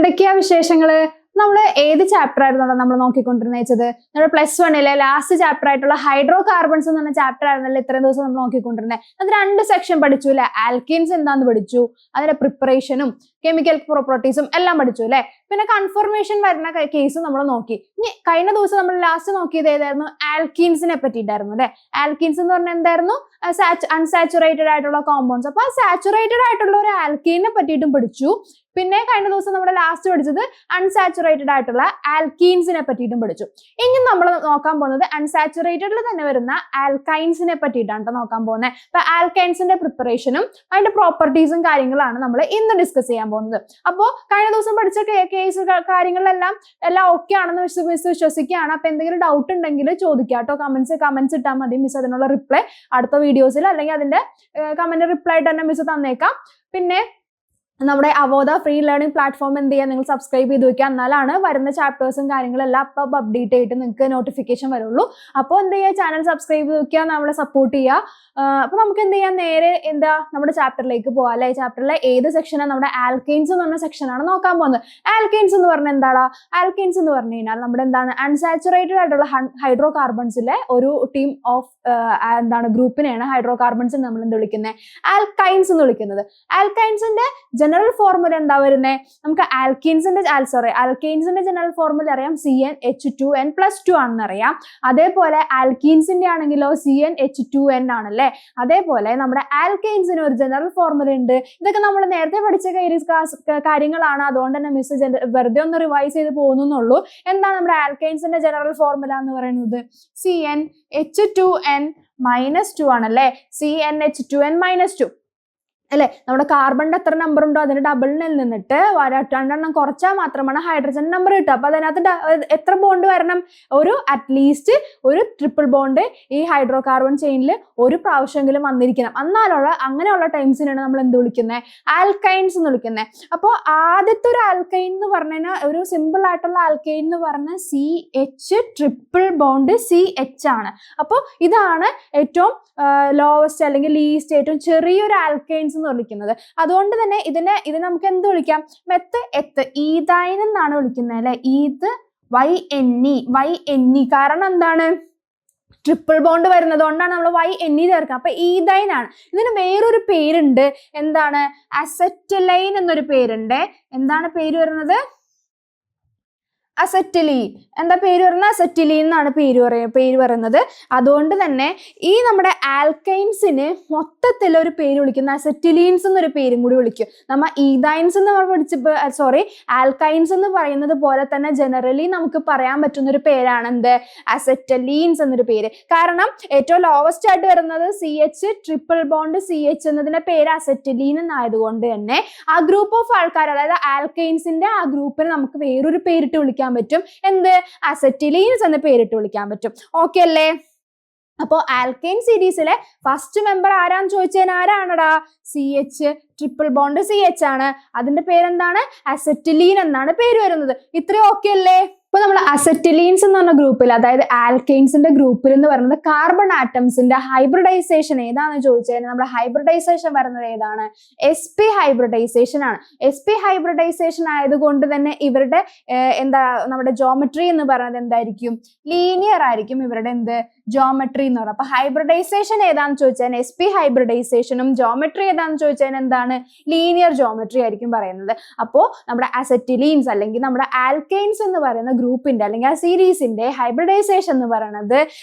എന്തൊക്കെയാ വിശേഷങ്ങള്? നമ്മൾ ഏത് ചാപ്റ്റർ ആയിരുന്നല്ലോ നമ്മൾ നോക്കിക്കൊണ്ടിരുന്നത്? നമ്മുടെ +1 ലാസ്റ്റ് ചാപ്റ്റർ ആയിട്ടുള്ള ഹൈഡ്രോ കാർബൺസ് എന്ന് പറഞ്ഞ ചാപ്റ്റർ ആയിരുന്നല്ലോ ഇത്രയും ദിവസം നമ്മൾ നോക്കിക്കൊണ്ടിരുന്നത്. അത് 2 സെക്ഷൻ പഠിച്ചു അല്ലെ. ആൽക്കീൻസ് എന്താന്ന് പഠിച്ചു, അതിന്റെ പ്രിപ്പറേഷനും കെമിക്കൽ പ്രോപ്പർട്ടീസും എല്ലാം പഠിച്ചു അല്ലെ. പിന്നെ കൺഫർമേഷൻ വരുന്ന കേസ് നമ്മൾ നോക്കി. ഇനി കഴിഞ്ഞ ദിവസം നമ്മൾ ലാസ്റ്റ് നോക്കിയത് ഏതായിരുന്നു? ആൽക്കീൻസിനെ പറ്റിയിട്ടായിരുന്നു അല്ലെ. ആൽക്കീൻസ് എന്ന് പറഞ്ഞാൽ എന്തായിരുന്നു? അൺസാച്ചുറേറ്റഡ് ആയിട്ടുള്ള കോമ്പൗണ്ട്സ്. അപ്പൊ ആ സാച്ചുറേറ്റഡ് ആയിട്ടുള്ള ഒരു ആൽക്കീനെ പറ്റിയിട്ടും പഠിച്ചു. പിന്നെ കഴിഞ്ഞ ദിവസം നമ്മൾ ലാസ്റ്റ് പഠിച്ചത് അൺസാച്ചുറേറ്റഡ് ആയിട്ടുള്ള ആൽക്കീൻസിനെ പറ്റിയിട്ടും പഠിച്ചു. ഇനി നമ്മൾ നോക്കാൻ പോകുന്നത് അൺസാച്ചുറേറ്റഡിൽ തന്നെ വരുന്ന ആൽക്കൈൻസിനെ പറ്റിയിട്ടാണ് നോക്കാൻ പോകുന്നത്. അപ്പൊ ആൽക്കൈൻസിന്റെ പ്രിപ്പറേഷനും അതിന്റെ പ്രോപ്പർട്ടീസും കാര്യങ്ങളാണ് നമ്മൾ ഇന്ന് ഡിസ്കസ് ചെയ്യാൻ പോകുന്നത്. അപ്പോൾ കഴിഞ്ഞ ദിവസം പഠിച്ച കേസ് കാര്യങ്ങളെല്ലാം ഓക്കെ ആണെന്ന് മിസ് വിശ്വസിക്കുകയാണ്. അപ്പൊ എന്തെങ്കിലും ഡൗട്ട് ഉണ്ടെങ്കിൽ ചോദിക്കാട്ടോ. കമന്റ്സ് ഇട്ടാൽ മതി. മിസ് അതിനുള്ള റിപ്ലൈ അടുത്ത വീഡിയോസിൽ അല്ലെങ്കിൽ അതിന്റെ കമന്റ് റിപ്ലൈ ആയിട്ട് തന്നെ മിസ് തന്നേക്കാം. പിന്നെ നമ്മുടെ അവോധ ഫ്രീ ലേണിംഗ് പ്ലാറ്റ്ഫോം എന്ത് ചെയ്യാൻ നിങ്ങൾ സബ്സ്ക്രൈബ് ചെയ്ത് വെക്കുക. എന്നാലാണ് വരുന്ന ചാപ്റ്റേഴ്സും കാര്യങ്ങളെല്ലാം അപ്പം അപ്ഡേറ്റ് ആയിട്ട് നിങ്ങൾക്ക് നോട്ടിഫിക്കേഷൻ വരുള്ളൂ. അപ്പോൾ എന്ത് ചെയ്യുക, ചാനൽ സബ്സ്ക്രൈബ് ചെയ്ത് വെക്കുക, നമ്മളെ സപ്പോർട്ട് ചെയ്യുക. അപ്പൊ നമുക്ക് എന്ത് ചെയ്യാം, നേരെ നമ്മുടെ ചാപ്റ്ററിലേക്ക് പോവാം അല്ലെ. ചാപ്റ്ററിലെ ഏത് സെക്ഷനാണ്? നമ്മുടെ ആൽക്കൈൻസ് എന്ന് പറഞ്ഞ സെക്ഷനാണ് നോക്കാൻ പോകുന്നത്. ആൽക്കൈൻസ് എന്ന് പറഞ്ഞാൽ എന്താണ്? ആൽക്കൈൻസ് എന്ന് പറഞ്ഞു കഴിഞ്ഞാൽ നമ്മുടെ അൺസാച്ചുറേറ്റഡ് ആയിട്ടുള്ള ഹൈഡ്രോ കാർബൺസിലെ ഒരു ടീം ഓഫ് ഗ്രൂപ്പിനെയാണ് ഹൈഡ്രോ കാർബൺസ് നമ്മൾ എന്ത് വിളിക്കുന്നത്? ആൽക്കൈൻസ് എന്ന് വിളിക്കുന്നത്. ആൽക്കൈൻസിന്റെ ജനറൽ ഫോർമുല എന്താ വരുന്നത്? നമുക്ക് ആൽക്കൈൻസിന്റെ ജനറൽ ഫോർമുല അറിയാം. CnH2n+2 ആണെന്ന് അറിയാം. അതേപോലെ ആൽക്കീൻസിന്റെ ആണെങ്കിലോ CnH2n ആണല്ലേ. അതേപോലെ നമ്മുടെ ആൽക്കൈൻസിന് ഒരു ജനറൽ ഫോർമുല ഉണ്ട്. ഇതൊക്കെ നമ്മൾ നേരത്തെ പഠിച്ച കാര്യങ്ങളാണ്. അതുകൊണ്ട് തന്നെ മിസ് വെറുതെ ഒന്ന് റിവൈസ് ചെയ്ത് പോകുന്നുള്ളൂ. എന്താണ് നമ്മുടെ ആൽക്കൈൻസിന്റെ ജനറൽ ഫോർമുല എന്ന് പറയുന്നത്? CnH2n-2 ആണല്ലേ. CnH2n-2 അല്ലെ. നമ്മുടെ കാർബണിന്റെ എത്ര നമ്പർ ഉണ്ടോ അതിന്റെ ഡബിളിനിൽ നിന്നിട്ട് 2 കുറച്ചാൽ മാത്രമാണ് ഹൈഡ്രജൻ നമ്പർ കിട്ടുക. അപ്പൊ അതിനകത്ത് എത്ര ബോണ്ട് വരണം? അറ്റ്ലീസ്റ്റ് ഒരു ട്രിപ്പിൾ ബോണ്ട് ഈ ഹൈഡ്രോ കാർബൺ ചെയിനിൽ ഒരു പ്രാവശ്യമെങ്കിലും വന്നിരിക്കണം. അങ്ങനെയുള്ള ടൈംസിനാണ് നമ്മൾ എന്ത് വിളിക്കുന്നത്? ആൽക്കൈൻസ് എന്ന് വിളിക്കുന്നത്. അപ്പോൾ ആദ്യത്തെ ഒരു ആൽക്കൈൻ എന്ന് പറഞ്ഞാൽ ഒരു സിമ്പിൾ ആയിട്ടുള്ള ആൽക്കൈൻ എന്ന് പറഞ്ഞാൽ CH ട്രിപ്പിൾ ബോണ്ട് CH ആണ്. അപ്പോൾ ഇതാണ് ഏറ്റവും ലോവസ്റ്റ് അല്ലെങ്കിൽ ലീസ്റ്റ് ഏറ്റവും ചെറിയൊരു ആൽക്കൈൻസ് എന്ന് വിളിക്കുന്നത്. അതുകൊണ്ട് തന്നെ ഇതിനെ നമുക്ക് എന്ത് വിളിക്കാം? ഈതൈൻ എന്നാണ് വിളിക്കുന്നത് അല്ലെ. ഈത് YNE. കാരണം എന്താണ്? ട്രിപ്പിൾ ബോണ്ട് വരുന്നത് കൊണ്ടാണ് നമ്മൾ YNE ചേർക്കുക. അപ്പൊ ഈതൈൻ ആണ്. ഇതിന് വേറൊരു പേരുണ്ട്. എന്താണ്? അസറ്റലൈൻ എന്നൊരു പേരുണ്ട്. എന്താണ് പേര് വരുന്നത്? അസറ്റിലീൻ. എന്താ പേര് പറയുന്നത്? അസറ്റിലീൻ എന്നാണ് പേര് പറയുന്നത്. അതുകൊണ്ട് തന്നെ ഈ നമ്മുടെ ആൽക്കൈൻസിന് മൊത്തത്തിൽ ഒരു പേര് വിളിക്കുന്ന അസറ്റിലീൻസ് എന്നൊരു പേരും കൂടി വിളിക്കും. നമ്മ ഈതൈൻസ് എന്ന് ആൽക്കൈൻസ് എന്ന് പറയുന്നത് പോലെ തന്നെ ജനറലി നമുക്ക് പറയാൻ പറ്റുന്ന ഒരു പേരാണ് എന്ത്? അസറ്റലീൻസ് എന്നൊരു പേര്. കാരണം ഏറ്റവും ലോവസ്റ്റ് ആയിട്ട് വരുന്നത് CH ട്രിപ്പിൾ ബോണ്ട് CH എന്നതിന്റെ പേര് അസറ്റലീൻ എന്നായതുകൊണ്ട് തന്നെ ആ ഗ്രൂപ്പ് ഓഫ് ആൾക്കാർ, അതായത് ആൽക്കൈൻസിന്റെ ആ ഗ്രൂപ്പിന് നമുക്ക് വേറൊരു പേരിട്ട് വിളിക്കാൻ പറ്റും. എന്ത്? അസറ്റിലീൻസ് എന്ന പേരിട്ട് വിളിക്കാൻ പറ്റും. ഓക്കെ അല്ലേ? അപ്പോ ആൽക്കൈൻ സീരീസിലെ ഫസ്റ്റ് മെമ്പർ ആരാന്ന് ചോദിച്ചാൽ ആരാണടാ? CH ട്രിപ്പിൾ ബോണ്ട് CH ആണ്. അതിന്റെ പേരെന്താണ്? അസറ്റിലീൻ എന്നാണ് പേര് വരുന്നത്. ഇത്രയും ഓക്കെ അല്ലേ? ഇപ്പൊ നമ്മൾ അസറ്റിലീൻസ് എന്ന് പറഞ്ഞ ഗ്രൂപ്പിൽ, അതായത് ആൽക്കൈൻസിന്റെ ഗ്രൂപ്പിൽ എന്ന് പറയുന്നത് കാർബൺ ആറ്റംസിന്റെ ഹൈബ്രിഡൈസേഷൻ ഏതാണെന്ന് ചോദിച്ചാൽ നമ്മുടെ ഹൈബ്രിഡൈസേഷൻ വരുന്നത് ഏതാണ്? sp ഹൈബ്രിഡൈസേഷൻ ആണ്. sp ഹൈബ്രിഡൈസേഷൻ ആയതുകൊണ്ട് തന്നെ ഇവരുടെ നമ്മുടെ ജോമെട്രി എന്ന് പറയുന്നത് എന്തായിരിക്കും? ലീനിയർ ആയിരിക്കും ഇവരുടെ ജോമെട്രി എന്ന് പറയുന്നത്. അപ്പൊ ഹൈബ്രിഡൈസേഷൻ ഏതാണെന്ന് ചോദിച്ചാൽ sp ഹൈബ്രിഡൈസേഷനും ജോമെട്രി ഏതാണെന്ന് ചോദിച്ചാൽ എന്താണ്? ലീനിയർ ജോമെട്രി ആയിരിക്കും പറയുന്നത്. അപ്പോ നമ്മുടെ അസറ്റിലീൻസ് അല്ലെങ്കിൽ നമ്മുടെ ആൽക്കൈൻസ് എന്ന് പറയുന്ന ഗ്രൂപ്പിന്റെ അല്ലെങ്കിൽ ആ സീരീസിന്റെ ഹൈബ്രിഡൈസേഷൻ എന്ന് പറയുന്നത്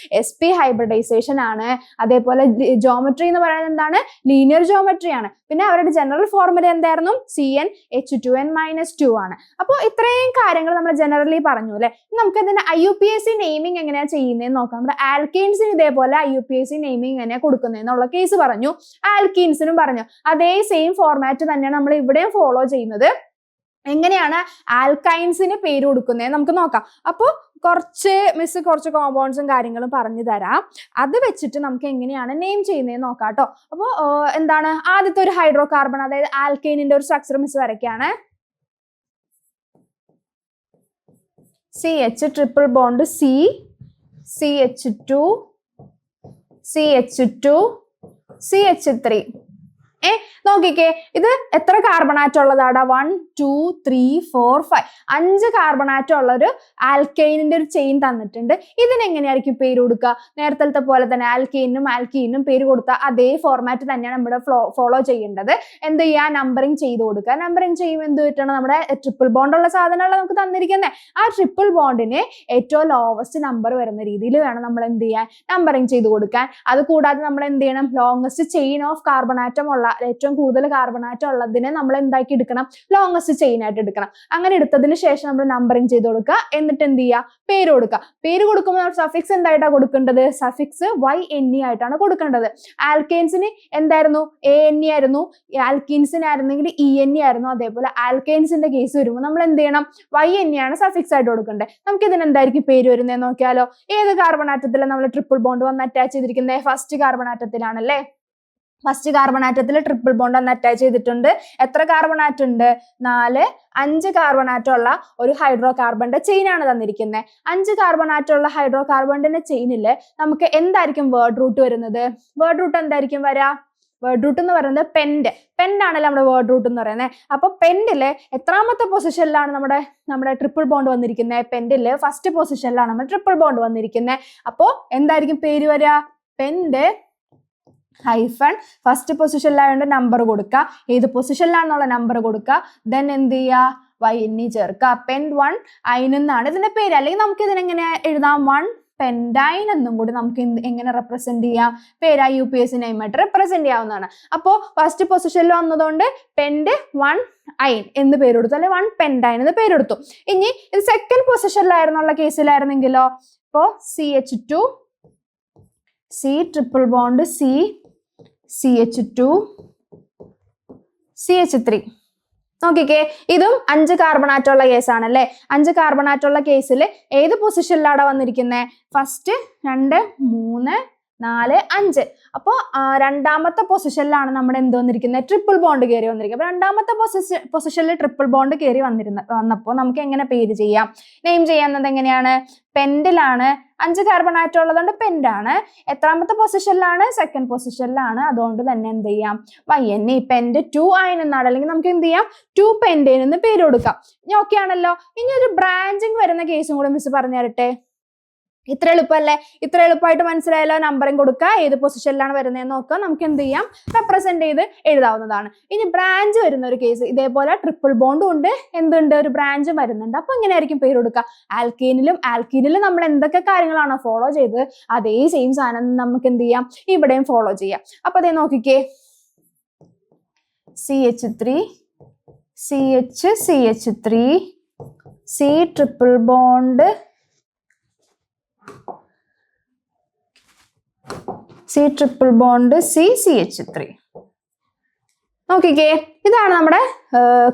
sp ഹൈബ്രിഡൈസേഷൻ ആണ്. അതേപോലെ ജോമെട്രി എന്ന് പറയുന്നത് എന്താണ്? ലീനിയർ ജോമെട്രി ആണ്. പിന്നെ അവരുടെ ജനറൽ ഫോർമുല എന്തായിരുന്നു? CnH2n-2 ആണ്. അപ്പോൾ ഇത്രയും കാര്യങ്ങൾ നമ്മൾ ജനറലി പറഞ്ഞു അല്ലെ. നമുക്ക് ഇതിന്റെ IUPAC നെയിമിംഗ് എങ്ങനെയാ ചെയ്യുന്നതെന്ന് നോക്കാം. നമ്മുടെ ആൽക്കൈൻസിന് ഇതേപോലെ IUPAC നെയിമിംഗ് എങ്ങനെയാ കൊടുക്കുന്നതെന്നുള്ള കേസ് പറഞ്ഞു. ആൽക്കീൻസിനും പറഞ്ഞു. അതേ സെയിം ഫോർമാറ്റ് തന്നെയാണ് നമ്മൾ ഇവിടെയും ഫോളോ ചെയ്യുന്നത്. എങ്ങനെയാണ് ആൽക്കൈൻസിന് പേര് കൊടുക്കുന്നത് നമുക്ക് നോക്കാം. അപ്പോൾ കുറച്ച് കോമ്പൗണ്ട്സും കാര്യങ്ങളും പറഞ്ഞു തരാം. അത് വെച്ചിട്ട് നമുക്ക് എങ്ങനെയാണ് നെയിം ചെയ്യുന്നതെന്ന് നോക്കാം കേട്ടോ. അപ്പോൾ ആദ്യത്തെ ഒരു ഹൈഡ്രോ കാർബൺ, അതായത് ആൽക്കൈനിന്റെ ഒരു സ്ട്രക്ചർ മിസ് വരയ്ക്കാണ്. CH triple bond CH2 CH3 നോക്കിക്കേ, ഇത് എത്ര കാർബൺ ആറ്റം ഉള്ളതാടാ? 1 2 3 4 5 5 കാർബൺ ആറ്റം ഉള്ള ഒരു ആൽക്കൈനിന്റെ ഒരു ചെയിൻ തന്നിട്ടുണ്ട്. ഇതിനെങ്ങനെയായിരിക്കും പേര് കൊടുക്കുക? നേരത്തെ പോലെ തന്നെ ആൽക്കൈനും ആൽക്കീനും പേര് കൊടുത്ത അതേ ഫോർമാറ്റ് തന്നെയാണ് നമ്മുടെ ഫോളോ ചെയ്യേണ്ടത്. എന്ത് ചെയ്യുക? നമ്പറിങ് ചെയ്ത് കൊടുക്കുക. നമ്പറിങ് ചെയ്യുമ്പോൾ എന്ത് പറ്റണം? നമ്മുടെ ട്രിപ്പിൾ ബോണ്ട് ഉള്ള സാധനമല്ല നമുക്ക് തന്നിരിക്കുന്നത്. ആ ട്രിപ്പിൾ ബോണ്ടിന് ഏറ്റവും ലോവസ്റ്റ് നമ്പർ വരുന്ന രീതിയിൽ വേണം നമ്മൾ എന്ത് ചെയ്യാൻ? നമ്പറിങ് ചെയ്ത് കൊടുക്കാൻ. അത് കൂടാതെ നമ്മൾ എന്ത് ചെയ്യണം? Longest chain of carbon atom ഉള്ള, ഏറ്റവും കൂടുതൽ കാർബൺ ആറ്റം ഉള്ളതിനെ നമ്മൾ എന്താക്കി എടുക്കണം? ലോങ്സ്റ്റ് ചെയിൻ ആയിട്ട് എടുക്കണം. അങ്ങനെ എടുത്തതിന് ശേഷം നമ്മൾ നമ്പറിങ് ചെയ്ത് കൊടുക്കുക. എന്നിട്ട് എന്ത് ചെയ്യുക? പേര് കൊടുക്കുക. പേര് കൊടുക്കുമ്പോൾ നമ്മൾ സഫിക്സ് എന്തായിട്ടാണ് കൊടുക്കേണ്ടത്? സഫിക്സ് YNE ആയിട്ടാണ് കൊടുക്കേണ്ടത്. ആൽക്കൈൻസിന് എന്തായിരുന്നു? ANE ആയിരുന്നു. ആൽക്കീൻസിന് ആയിരുന്നെങ്കിൽ ENE ആയിരുന്നു. അതേപോലെ ആൽക്കൈൻസിന്റെ കേസ് വരുമ്പോൾ നമ്മൾ എന്ത് ചെയ്യണം? YNE ആണ് സഫിക്സ് ആയിട്ട് കൊടുക്കേണ്ടത്. നമുക്ക് ഇതിന് എന്തായിരിക്കും പേര് വരുന്നത് നോക്കിയാലോ? ഏത് കാർബൺ ആറ്റത്തിലാണ് നമ്മൾ ട്രിപ്പിൾ ബോണ്ട് വന്ന് അറ്റാച്ച് ചെയ്തിരിക്കുന്നത്? ഫസ്റ്റ് കാർബൺ ആറ്റത്തിലാണല്ലേ. ഫസ്റ്റ് കാർബൺ ആറ്റത്തിൽ ട്രിപ്പിൾ ബോണ്ട് ഒന്ന് അറ്റാച്ച് ചെയ്തിട്ടുണ്ട്. എത്ര കാർബൺ ആറ്റം ഉണ്ട്? 4 5 കാർബൺ ആറ്റം ഉള്ള ഒരു ഹൈഡ്രോ കാർബണിന്റെ ചെയിൻ ആണ് തന്നിരിക്കുന്നത്. 5 കാർബൺ ആറ്റം ഉള്ള ഹൈഡ്രോ കാർബണിന്റെ ചെയിനില് നമുക്ക് എന്തായിരിക്കും വേർഡ് റൂട്ട് വരുന്നത്? വേർഡ് റൂട്ട് എന്തായിരിക്കും വരാ? വേർഡ് റൂട്ട് എന്ന് പറയുന്നത് പെൻഡാണല്ലോ നമ്മുടെ വേർഡ് റൂട്ട് എന്ന് പറയുന്നത്. അപ്പൊ പെൻഡില് എത്രാമത്തെ പൊസിഷനിലാണ് നമ്മുടെ ട്രിപ്പിൾ ബോണ്ട് വന്നിരിക്കുന്നത്? പെൻഡില് ഫസ്റ്റ് പൊസിഷനിലാണ് നമ്മുടെ ട്രിപ്പിൾ ബോണ്ട് വന്നിരിക്കുന്നത്. അപ്പോ എന്തായിരിക്കും പേര് വരിക? പെൻഡ് ഹൈഫൺ ഫസ്റ്റ് പൊസിഷനിലായതുകൊണ്ട് നമ്പർ കൊടുക്കുക. ഏത് പൊസിഷനിലാണെന്നുള്ള നമ്പർ കൊടുക്കുക. ദെൻ എന്ത് ചെയ്യുക? YNE ചേർക്കുക. പെൻഡ് 1 അയൺ എന്നാണ് ഇതിന്റെ പേര്. അല്ലെങ്കിൽ നമുക്ക് ഇതിനെങ്ങനെ എഴുതാം? 1 പെൻഡൈൻ എന്നും കൂടി നമുക്ക് എങ്ങനെ റെപ്രസെന്റ് ചെയ്യാം? പേര് UPSC നെയിമായിട്ട് റെപ്രസെന്റ് ചെയ്യാവുന്നതാണ്. അപ്പോൾ ഫസ്റ്റ് പൊസിഷനിൽ വന്നതുകൊണ്ട് പെൻഡ് 1 അയൺ എന്ന് പേര് കൊടുത്തു, അല്ലെ 1 പെൻഡൈൻ എന്ന് പേര് കൊടുത്തു. ഇനി ഇത് സെക്കൻഡ് പൊസിഷനിലായിരുന്നുള്ള കേസിലായിരുന്നെങ്കിലോ? ഇപ്പോൾ CH2 C triple bond C CH2 CH3. നോക്കിക്കേ, ഇതും 5 കാർബൺ ആറ്റമുള്ള കേസാണല്ലേ. 5 കാർബൺ ആറ്റമുള്ള കേസിൽ ഏത് പൊസിഷനിലാണ് വന്നിരിക്കുന്നത്? ഫസ്റ്റ് 2 3 4 5. അപ്പോൾ രണ്ടാമത്തെ പൊസിഷനിലാണ് നമ്മുടെ എന്ത് വന്നിരിക്കുന്നത്? ട്രിപ്പിൾ ബോണ്ട് കയറി വന്നിരിക്കുന്നത്. അപ്പൊ രണ്ടാമത്തെ പൊസിഷനിൽ ട്രിപ്പിൾ ബോണ്ട് കയറി വന്നപ്പോൾ നമുക്ക് എങ്ങനെ പേര് ചെയ്യാം? നെയിം ചെയ്യുന്നത് എങ്ങനെയാണ്? പെൻഡിലാണ്. 5 കാർബൺ ആറ്റം ഉള്ളതുകൊണ്ട് പെൻഡാണ്. എത്രാമത്തെ പൊസിഷനിലാണ്? സെക്കൻഡ് പൊസിഷനിലാണ്. അതുകൊണ്ട് തന്നെ എന്ത് ചെയ്യാം? YNE പെൻഡ് 2 അയൺ എന്നാണ്. അല്ലെങ്കിൽ നമുക്ക് എന്ത് ചെയ്യാം? 2 പെൻഡേൻ എന്ന് പേര് കൊടുക്കാം. ഇനി ഓക്കെ ആണല്ലോ. ഇനി ഒരു ബ്രാഞ്ചിങ് വരുന്ന കേസും കൂടെ മിസ് പറഞ്ഞു തരട്ടെ. ഇത്ര എളുപ്പമല്ലേ? ഇത്ര എളുപ്പമായിട്ട് മനസ്സിലായല്ലോ. നമ്പറിങ് കൊടുക്കുക, ഏത് പൊസിഷനിലാണ് വരുന്നതെന്ന് നോക്കുക, നമുക്ക് എന്ത് ചെയ്യാം? റെപ്രസെന്റ് ചെയ്ത് എഴുതാവുന്നതാണ്. ഇനി ബ്രാഞ്ച് വരുന്ന ഒരു കേസ്, ഇതേപോലെ ട്രിപ്പിൾ ബോണ്ടും ഉണ്ട്, എന്തുണ്ട്? ഒരു ബ്രാഞ്ചും വരുന്നുണ്ട്. അപ്പൊ എങ്ങനെയായിരിക്കും പേര് കൊടുക്കുക? ആൽക്കീനിലും നമ്മൾ എന്തൊക്കെ കാര്യങ്ങളാണോ ഫോളോ ചെയ്ത് അതേ സെയിം സാധനം നമുക്ക് എന്ത് ചെയ്യാം? ഇവിടെയും ഫോളോ ചെയ്യാം. അപ്പൊ അതേ നോക്കിക്കേ, CH3 CH3 C triple bond C triple bond CH3. നോക്കിക്കേ, ഇതാണ് നമ്മുടെ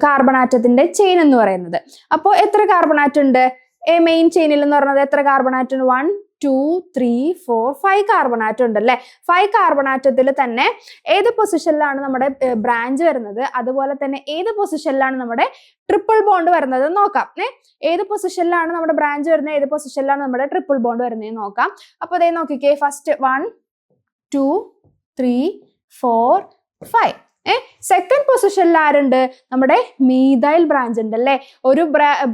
കാർബൺ ആറ്റത്തിന്റെ ചെയിൻ എന്ന് പറയുന്നത്. അപ്പോൾ എത്ര കാർബൺ ആറ്റം ഉണ്ട്? മെയിൻ ചെയിനിൽ എന്ന് പറയുന്നത് എത്ര കാർബൺ ആറ്റം? 1 2 3 4 5 കാർബൺ ആറ്റം ഉണ്ടല്ലേ. 5 കാർബൺ ആറ്റത്തിൽ തന്നെ ഏത് പൊസിഷനിലാണ് നമ്മുടെ ബ്രാഞ്ച് വരുന്നത്, അതുപോലെ തന്നെ ഏത് പൊസിഷനിലാണ് നമ്മുടെ ട്രിപ്പിൾ ബോണ്ട് വരുന്നത് നോക്കാം. ഏത് പൊസിഷനിലാണ് നമ്മുടെ ബ്രാഞ്ച് വരുന്നത്, ഏത് പൊസിഷനിലാണ് നമ്മുടെ ട്രിപ്പിൾ ബോണ്ട് വരുന്നത് നോക്കാം. അപ്പൊ അതേ നോക്കിക്കേ, ഫസ്റ്റ് 1 2 3 4 5. സെക്കൻഡ് പൊസിഷനിൽ ആരുണ്ട്? നമ്മുടെ മീഥൈൽ ബ്രാഞ്ച് ഉണ്ട് അല്ലേ. ഒരു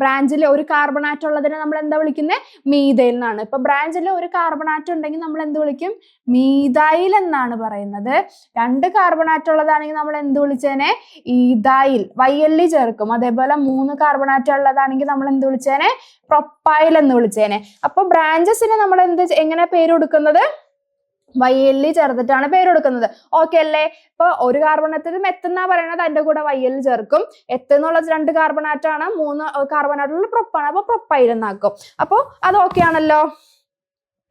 ബ്രാഞ്ചിൽ ഒരു കാർബൺ ആറ്റം ഉള്ളതിനെ നമ്മൾ എന്താ വിളിക്കുന്നത്? മീഥൈൽ എന്നാണ്. ഇപ്പൊ ബ്രാഞ്ചിൽ ഒരു കാർബൺ ആറ്റം ഉണ്ടെങ്കിൽ നമ്മൾ എന്ത് വിളിക്കും? മീഥൈൽ എന്നാണ് പറയുന്നത്. 2 കാർബൺ ആറ്റം ഉള്ളതാണെങ്കിൽ നമ്മൾ എന്ത് വിളിച്ചേനെ? ഈഥൈൽ, YLE ചേർക്കും. അതേപോലെ 3 കാർബൺ ആറ്റം ഉള്ളതാണെങ്കിൽ നമ്മൾ എന്ത് വിളിച്ചേനെ? പ്രൊപ്പൈൽ എന്ന് വിളിച്ചേനെ. അപ്പൊ ബ്രാഞ്ചസിന് നമ്മൾ എങ്ങനെ പേര് കൊടുക്കുന്നത്? YLE ചേർത്തിട്ടാണ് പേര് കൊടുക്കുന്നത്. ഓക്കെ അല്ലേ? ഇപ്പൊ ഒരു കാർബണത്തിൽ മെത്തെന്നാ പറയുന്നത്, അതിന്റെ കൂടെ YL ചേർക്കും. എന്നുള്ളത് 2 കാർബൺ ആറ്റാണ്, 3 കാർബൺ ആറ്റുള്ള പ്രൊപ്പാണ്. അപ്പൊ പ്രൊപ്പൈൽ എന്നാക്കും. അപ്പൊ അത് ഓക്കെ ആണല്ലോ.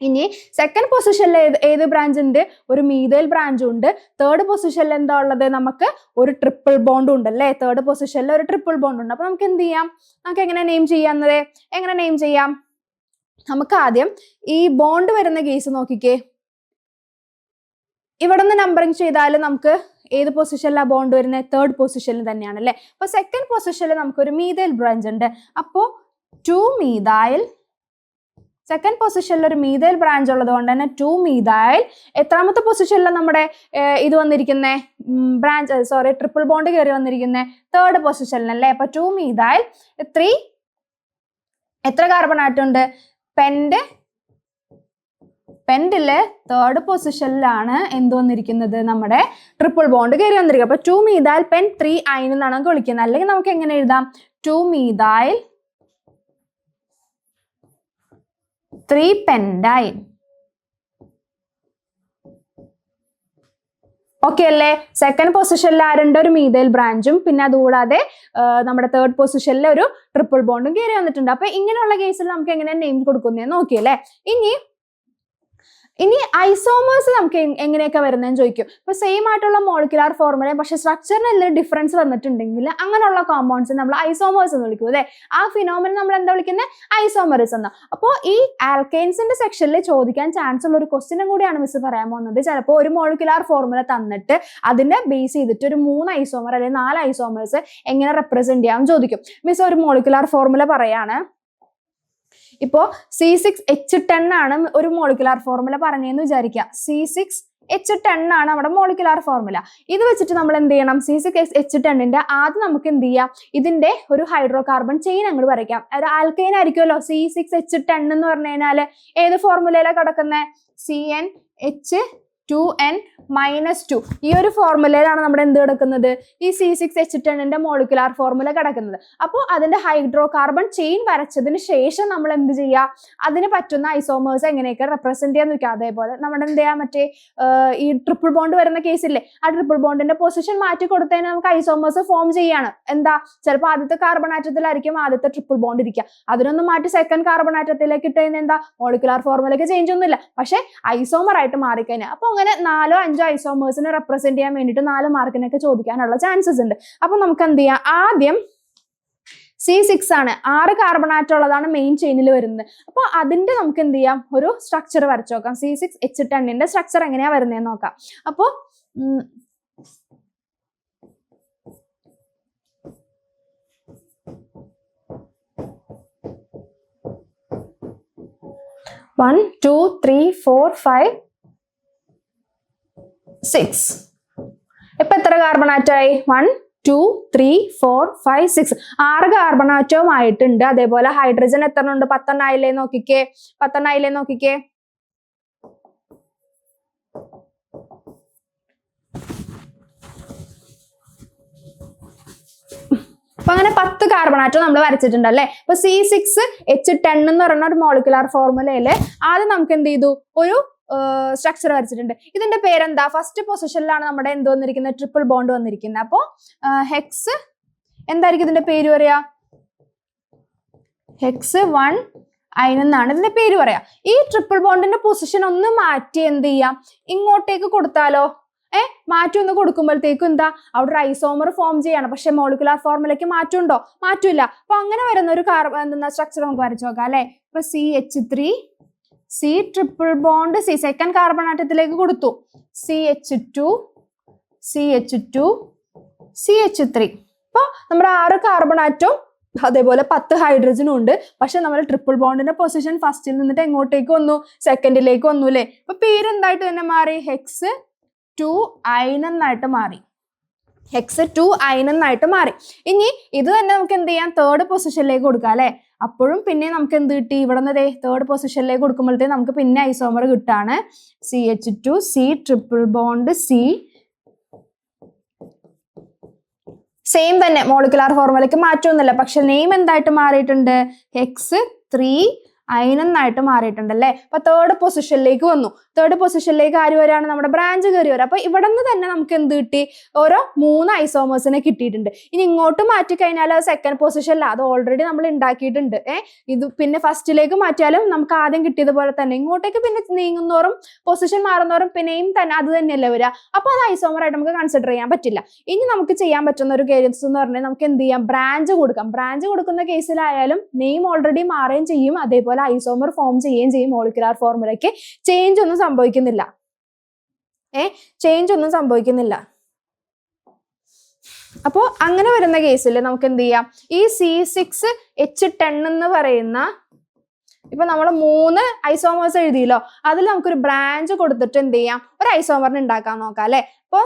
ഇനി സെക്കൻഡ് പൊസിഷനിൽ ഏത് ബ്രാഞ്ച് ഉണ്ട്? ഒരു മീഥൈൽ ബ്രാഞ്ചും ഉണ്ട്. തേർഡ് പൊസിഷനിൽ എന്താ ഉള്ളത്? നമുക്ക് ഒരു ട്രിപ്പിൾ ബോണ്ടും ഉണ്ട് അല്ലേ. തേർഡ് പൊസിഷനിൽ ഒരു ട്രിപ്പിൾ ബോണ്ട് ഉണ്ട്. അപ്പൊ നമുക്ക് എന്ത് ചെയ്യാം? നമുക്ക് എങ്ങനെ നെയിം ചെയ്യാന്നത്? എങ്ങനെ നെയിം ചെയ്യാം? നമുക്ക് ആദ്യം ഈ ബോണ്ട് വരുന്ന കേസ് നോക്കിക്കേ. ഇവിടെ നിന്ന് നമ്പറിങ് ചെയ്താൽ നമുക്ക് ഏത് പൊസിഷനിലാണ് ബോണ്ട് വരുന്നത്? തേർഡ് പൊസിഷനിൽ തന്നെയാണ് അല്ലേ. അപ്പൊ സെക്കൻഡ് പൊസിഷനിൽ നമുക്കൊരു മീഥൈൽ ബ്രാഞ്ച് ഉണ്ട്. അപ്പോൾ 2 മീഥൈൽ സെക്കൻഡ് പൊസിഷനിൽ ഒരു മീഥൈൽ ബ്രാഞ്ച് ഉള്ളത് കൊണ്ട് തന്നെ 2 മീഥൈൽ. എത്രാമത്തെ പൊസിഷനിലാണ് നമ്മുടെ ഇത് വന്നിരിക്കുന്നത്, ട്രിപ്പിൾ ബോണ്ട് കയറി വന്നിരിക്കുന്നത് തേർഡ് പൊസിഷനിലല്ലേ. അപ്പൊ 2 മീഥൈൽ 3 എത്ര കാർബൺ ആറ്റം ഉണ്ട്, പെൻഡില് തേർഡ് പൊസിഷനിലാണ് എന്ത് വന്നിരിക്കുന്നത്, നമ്മുടെ ട്രിപ്പിൾ ബോണ്ട് കയറി വന്നിരിക്കുക. അപ്പൊ 2 മീഥൈൽ പെൻ 3 അയൻ എന്നാണ് നമുക്ക് വിളിക്കുന്നത്. അല്ലെങ്കിൽ നമുക്ക് എങ്ങനെ എഴുതാം, 2 മീഥൈൽ 3 പെൻഡൈൻ. ഓക്കെ അല്ലേ. സെക്കൻഡ് പൊസിഷനിൽ ആരുണ്ട്, ഒരു മീഥൈൽ ബ്രാഞ്ചും പിന്നെ അതുകൂടാതെ നമ്മുടെ തേർഡ് പൊസിഷനിൽ ഒരു ട്രിപ്പിൾ ബോണ്ടും കയറി വന്നിട്ടുണ്ട്. അപ്പൊ ഇങ്ങനെയുള്ള കേസിൽ നമുക്ക് എങ്ങനെ നെയിം കൊടുക്കുന്നതെന്ന് നോക്കിയല്ലേ. ഇനി ഐസോമേഴ്സ് നമുക്ക് എങ്ങനെയൊക്കെ വരുന്നതെന്ന് ചോദിക്കും. ഇപ്പൊ സെയിം ആയിട്ടുള്ള മോളിക്കുലാർ ഫോർമുല പക്ഷെ സ്ട്രക്ചറിന് എന്തെങ്കിലും ഡിഫറൻസ് വന്നിട്ടുണ്ടെങ്കിൽ അങ്ങനെയുള്ള കോമ്പൗണ്ട്സ് നമ്മൾ ഐസോമേഴ്സ് എന്ന് വിളിക്കും അല്ലെ. ആ ഫിനോമിന നമ്മൾ എന്താ വിളിക്കുന്നത്, ഐസോമറിസം എന്ന്. അപ്പോൾ ഈ ആൽക്കൈൻസിന്റെ സെക്ഷനിൽ ചോദിക്കാൻ ചാൻസ് ഉള്ള ഒരു ക്വസ്റ്റ്യനും കൂടിയാണ് മിസ് പറയാൻ പോകുന്നത്. ചിലപ്പോൾ ഒരു മോളിക്കുലാർ ഫോർമുല തന്നിട്ട് അതിനെ ബേസ് ചെയ്തിട്ട് ഒരു 3 ഐസോമർ അല്ലെങ്കിൽ 4 ഐസോമേഴ്സ് എങ്ങനെ റെപ്രസെന്റ് ചെയ്യാൻ ചോദിക്കും. മിസ് ഒരു മോളിക്കുലാർ ഫോർമുല പറയാണ്. ഇപ്പോ C6H10 ആണ് ഒരു മോളിക്കുലാർ ഫോർമുല പറഞ്ഞതെന്ന് വിചാരിക്കുക. C6H10 ആണ് നമ്മുടെ മോളിക്കുലാർ ഫോർമുല. ഇത് വെച്ചിട്ട് നമ്മൾ എന്ത് ചെയ്യണം, C6H10ന്റെ ആദ്യം നമുക്ക് എന്ത് ചെയ്യാം, ഇതിന്റെ ഒരു ഹൈഡ്രോ കാർബൺ ചെയിൻ അങ്ങോട്ട് വരയ്ക്കാം. ഒരു ആൽക്കൈൻ ആയിരിക്കുമല്ലോ. C6H10 എന്ന് പറഞ്ഞു കഴിഞ്ഞാൽ ഏത് ഫോർമുലയിലാണ് കിടക്കുന്നത്, CnH2n-2. ഈ ഒരു ഫോർമുലയിലാണ് നമ്മുടെ എന്ത് കിടക്കുന്നത്, ഈ C6H10ന്റെ മോളിക്കുലാർ ഫോർമുല കിടക്കുന്നത്. അപ്പോൾ അതിന്റെ ഹൈഡ്രോ കാർബൺ ചെയിൻ വരച്ചതിന് ശേഷം നമ്മൾ എന്ത് ചെയ്യുക, അതിന് പറ്റുന്ന ഐസോമേഴ്സ് എങ്ങനെയൊക്കെ റെപ്രസെന്റ് ചെയ്യാൻ നോക്കുക. അതേപോലെ നമ്മുടെ എന്ത് ചെയ്യാം, മറ്റേ ഈ ട്രിപ്പിൾ ബോണ്ട് വരുന്ന കേസില്ലേ, ആ ട്രിപ്പിൾ ബോണ്ടിന്റെ പൊസിഷൻ മാറ്റി കൊടുത്തതിന് നമുക്ക് ഐസോമേഴ്സ് ഫോം ചെയ്യാണ്. എന്താ, ചിലപ്പോൾ ആദ്യത്തെ കാർബൺ ആറ്റത്തിലായിരിക്കും ആദ്യത്തെ ട്രിപ്പിൾ ബോണ്ട് ഇരിക്കുക, അതിനൊന്നും മാറ്റി സെക്കൻഡ് കാർബൺ ആറ്റത്തിലേക്ക് ഇട്ടുകഴിഞ്ഞാൽ എന്താ, മോളിക്കുലാർ ഫോർമുലയ്ക്ക് ചേഞ്ച് ഒന്നുമില്ല, പക്ഷെ ഐസോമർ ആയിട്ട് മാറിക്കഴിഞ്ഞാൽ. അപ്പൊ അങ്ങനെ 4-5 ഐസോമേഴ്സിനെ റെപ്രസെന്റ് ചെയ്യാൻ വേണ്ടിയിട്ട് 4 മാർക്കിനൊക്കെ ചോദിക്കാനുള്ള ചാൻസസ് ഉണ്ട്. അപ്പൊ നമുക്ക് എന്ത് ചെയ്യാം, ആദ്യം C6 ആണ്, 6 കാർബൺ ആറ്റം ഉള്ളതാണ് മെയിൻ ചെയിനിൽ വരുന്നത്. അപ്പോൾ അതിന്റെ നമുക്ക് എന്ത് ചെയ്യാം, ഒരു സ്ട്രക്ചർ വരച്ചു നോക്കാം. C6H10ന്റെ സ്ട്രക്ചർ എങ്ങനെയാ വരുന്നതെന്ന് നോക്കാം. അപ്പോൾ 1 2 3 4 5 6. ഇപ്പൊ എത്ര കാർബൺ ആറ്റമായി, 1 2 3 4 5 6. 6 കാർബൺ ആറ്റവും ആയിട്ടുണ്ട്. അതേപോലെ ഹൈഡ്രജൻ എത്ര ഉണ്ട്, 10 ആയില്ലേ നോക്കിക്കേ. അപ്പൊ അങ്ങനെ 10 കാർബൺ ആറ്റം നമ്മൾ വരച്ചിട്ടുണ്ട് അല്ലെ. ഇപ്പൊ C6H10 എന്ന് പറയുന്ന ഒരു മോളിക്കുലാർ ഫോർമുലയില് ആദ്യം നമുക്ക് എന്ത് ചെയ്തു, ഒരു സ്ട്രക്ചർ വരച്ചിട്ടുണ്ട്. ഇതിന്റെ പേരെന്താ, ഫസ്റ്റ് പൊസിഷനിലാണ് നമ്മുടെ എന്ത് വന്നിരിക്കുന്നത്, ട്രിപ്പിൾ ബോണ്ട് വന്നിരിക്കുന്നത്. അപ്പോ ഹെക്സ് എന്തായിരിക്കും ഇതിന്റെ പേര് പറയാ, ഹെക്സ് 1 അയൻ എന്നാണ് ഇതിന്റെ പേര് പറയാ. ഈ ട്രിപ്പിൾ ബോണ്ടിന്റെ പൊസിഷൻ ഒന്ന് മാറ്റി എന്ത് ചെയ്യാം, ഇങ്ങോട്ടേക്ക് കൊടുത്താലോ. മാറ്റം ഒന്ന് കൊടുക്കുമ്പോഴത്തേക്കും എന്താ, അവിടെ ഒരു ഐസോമർ ഫോം ചെയ്യാണ്. പക്ഷെ മോളിക്കുലാർ ഫോർമുലയ്ക്ക് മാറ്റമുണ്ടോ, മാറ്റമില്ല. അപ്പൊ അങ്ങനെ വരുന്ന ഒരു സ്ട്രക്ചർ നമുക്ക് വരച്ചു നോക്കാം അല്ലെ. ഇപ്പൊ CH3 C triple bond C second carbon ആറ്റത്തിലേക്ക് കൊടുത്തു, CH2 CH3. അപ്പൊ നമ്മുടെ 6 കാർബൺ ആറ്റവും അതേപോലെ 10 ഹൈഡ്രജനും ഉണ്ട്. പക്ഷെ നമ്മൾ ട്രിപ്പിൾ ബോണ്ടിന്റെ പൊസിഷൻ ഫസ്റ്റിൽ നിന്നിട്ട് എങ്ങോട്ടേക്ക് വന്നു, സെക്കൻഡിലേക്ക് വന്നു അല്ലെ. അപ്പൊ പേരെന്തായിട്ട് തന്നെ മാറി, ഹെക്സ് 2 അയൻ എന്നായിട്ട് മാറി. ഇനി ഇത് തന്നെ നമുക്ക് എന്ത് ചെയ്യാം, തേർഡ് പൊസിഷനിലേക്ക് കൊടുക്കാം അല്ലെ. അപ്പോഴും പിന്നെ നമുക്ക് എന്ത് കിട്ടി, ഇവിടെ നിന്ന് തേർഡ് പൊസിഷനിലേക്ക് കൊടുക്കുമ്പോഴത്തേക്ക് നമുക്ക് പിന്നെ ഐസോമർ കിട്ടാണ്. CH2 C triple bond C. Same തന്നെ, മോളിക്കുലാർ ഫോർമുലയ്ക്ക് മാറ്റമൊന്നുമില്ല. പക്ഷെ നെയിം എന്തായിട്ട് മാറിയിട്ടുണ്ട്, ഹെക്സ് 3 അയൻ എന്നായിട്ട് മാറിയിട്ടുണ്ട് അല്ലെ. അപ്പൊ തേർഡ് പൊസിഷനിലേക്ക് വന്നു. തേർഡ് പൊസിഷനിലേക്ക് ആര് വരാണ്, നമ്മുടെ ബ്രാഞ്ച് കയറി വരാം. അപ്പൊ ഇവിടെ നിന്ന് തന്നെ നമുക്ക് എന്ത് കിട്ടി, ഓരോ 3 ഐസോമേഴ്സിനെ കിട്ടിയിട്ടുണ്ട്. ഇനി ഇങ്ങോട്ട് മാറ്റി കഴിഞ്ഞാൽ അത് സെക്കൻഡ് പൊസിഷനിൽ, അത് ഓൾറെഡി നമ്മൾ ഉണ്ടാക്കിയിട്ടുണ്ട്. ഇത് പിന്നെ ഫസ്റ്റിലേക്ക് മാറ്റിയാലും നമുക്ക് ആദ്യം കിട്ടിയതുപോലെ തന്നെ ഇങ്ങോട്ടേക്ക് പിന്നെ നീങ്ങുന്നോറും പൊസിഷൻ മാറുന്നോറും പിന്നെയും തന്നെ അത് തന്നെയല്ലേ വരിക. അപ്പൊ അത് ഐസോമർ ആയിട്ട് നമുക്ക് കൺസിഡർ ചെയ്യാൻ പറ്റില്ല. ഇനി നമുക്ക് ചെയ്യാൻ പറ്റുന്ന ഒരു കേസ് എന്ന് പറഞ്ഞാൽ നമുക്ക് എന്ത് ചെയ്യാം, ബ്രാഞ്ച് കൊടുക്കാം. ബ്രാഞ്ച് കൊടുക്കുന്ന കേസിലായാലും നെയിം ഓൾറെഡി മാറുകയും ചെയ്യും, അതേപോലെ ഐസോമർ ഫോം ചെയ്യുകയും ചെയ്യും. മോളിക്കുലാർ ഫോർമുലയ്ക്ക് ചേഞ്ച് ഒന്നും സംഭവിക്കുന്നില്ല. അപ്പോ അങ്ങനെ വരുന്ന കേസിൽ നമുക്ക് എന്ത് ചെയ്യാം, ഈ C6H10 എന്ന് പറയുന്ന ഇപ്പൊ നമ്മൾ 3 ഐസോമേഴ്സ് എഴുതിയല്ലോ, അതിൽ നമുക്കൊരു ബ്രാഞ്ച് കൊടുത്തിട്ട് എന്ത് ചെയ്യാം, ഒരു ഐസോമറിന് ഉണ്ടാക്കാൻ നോക്കാം അല്ലെ. അപ്പൊ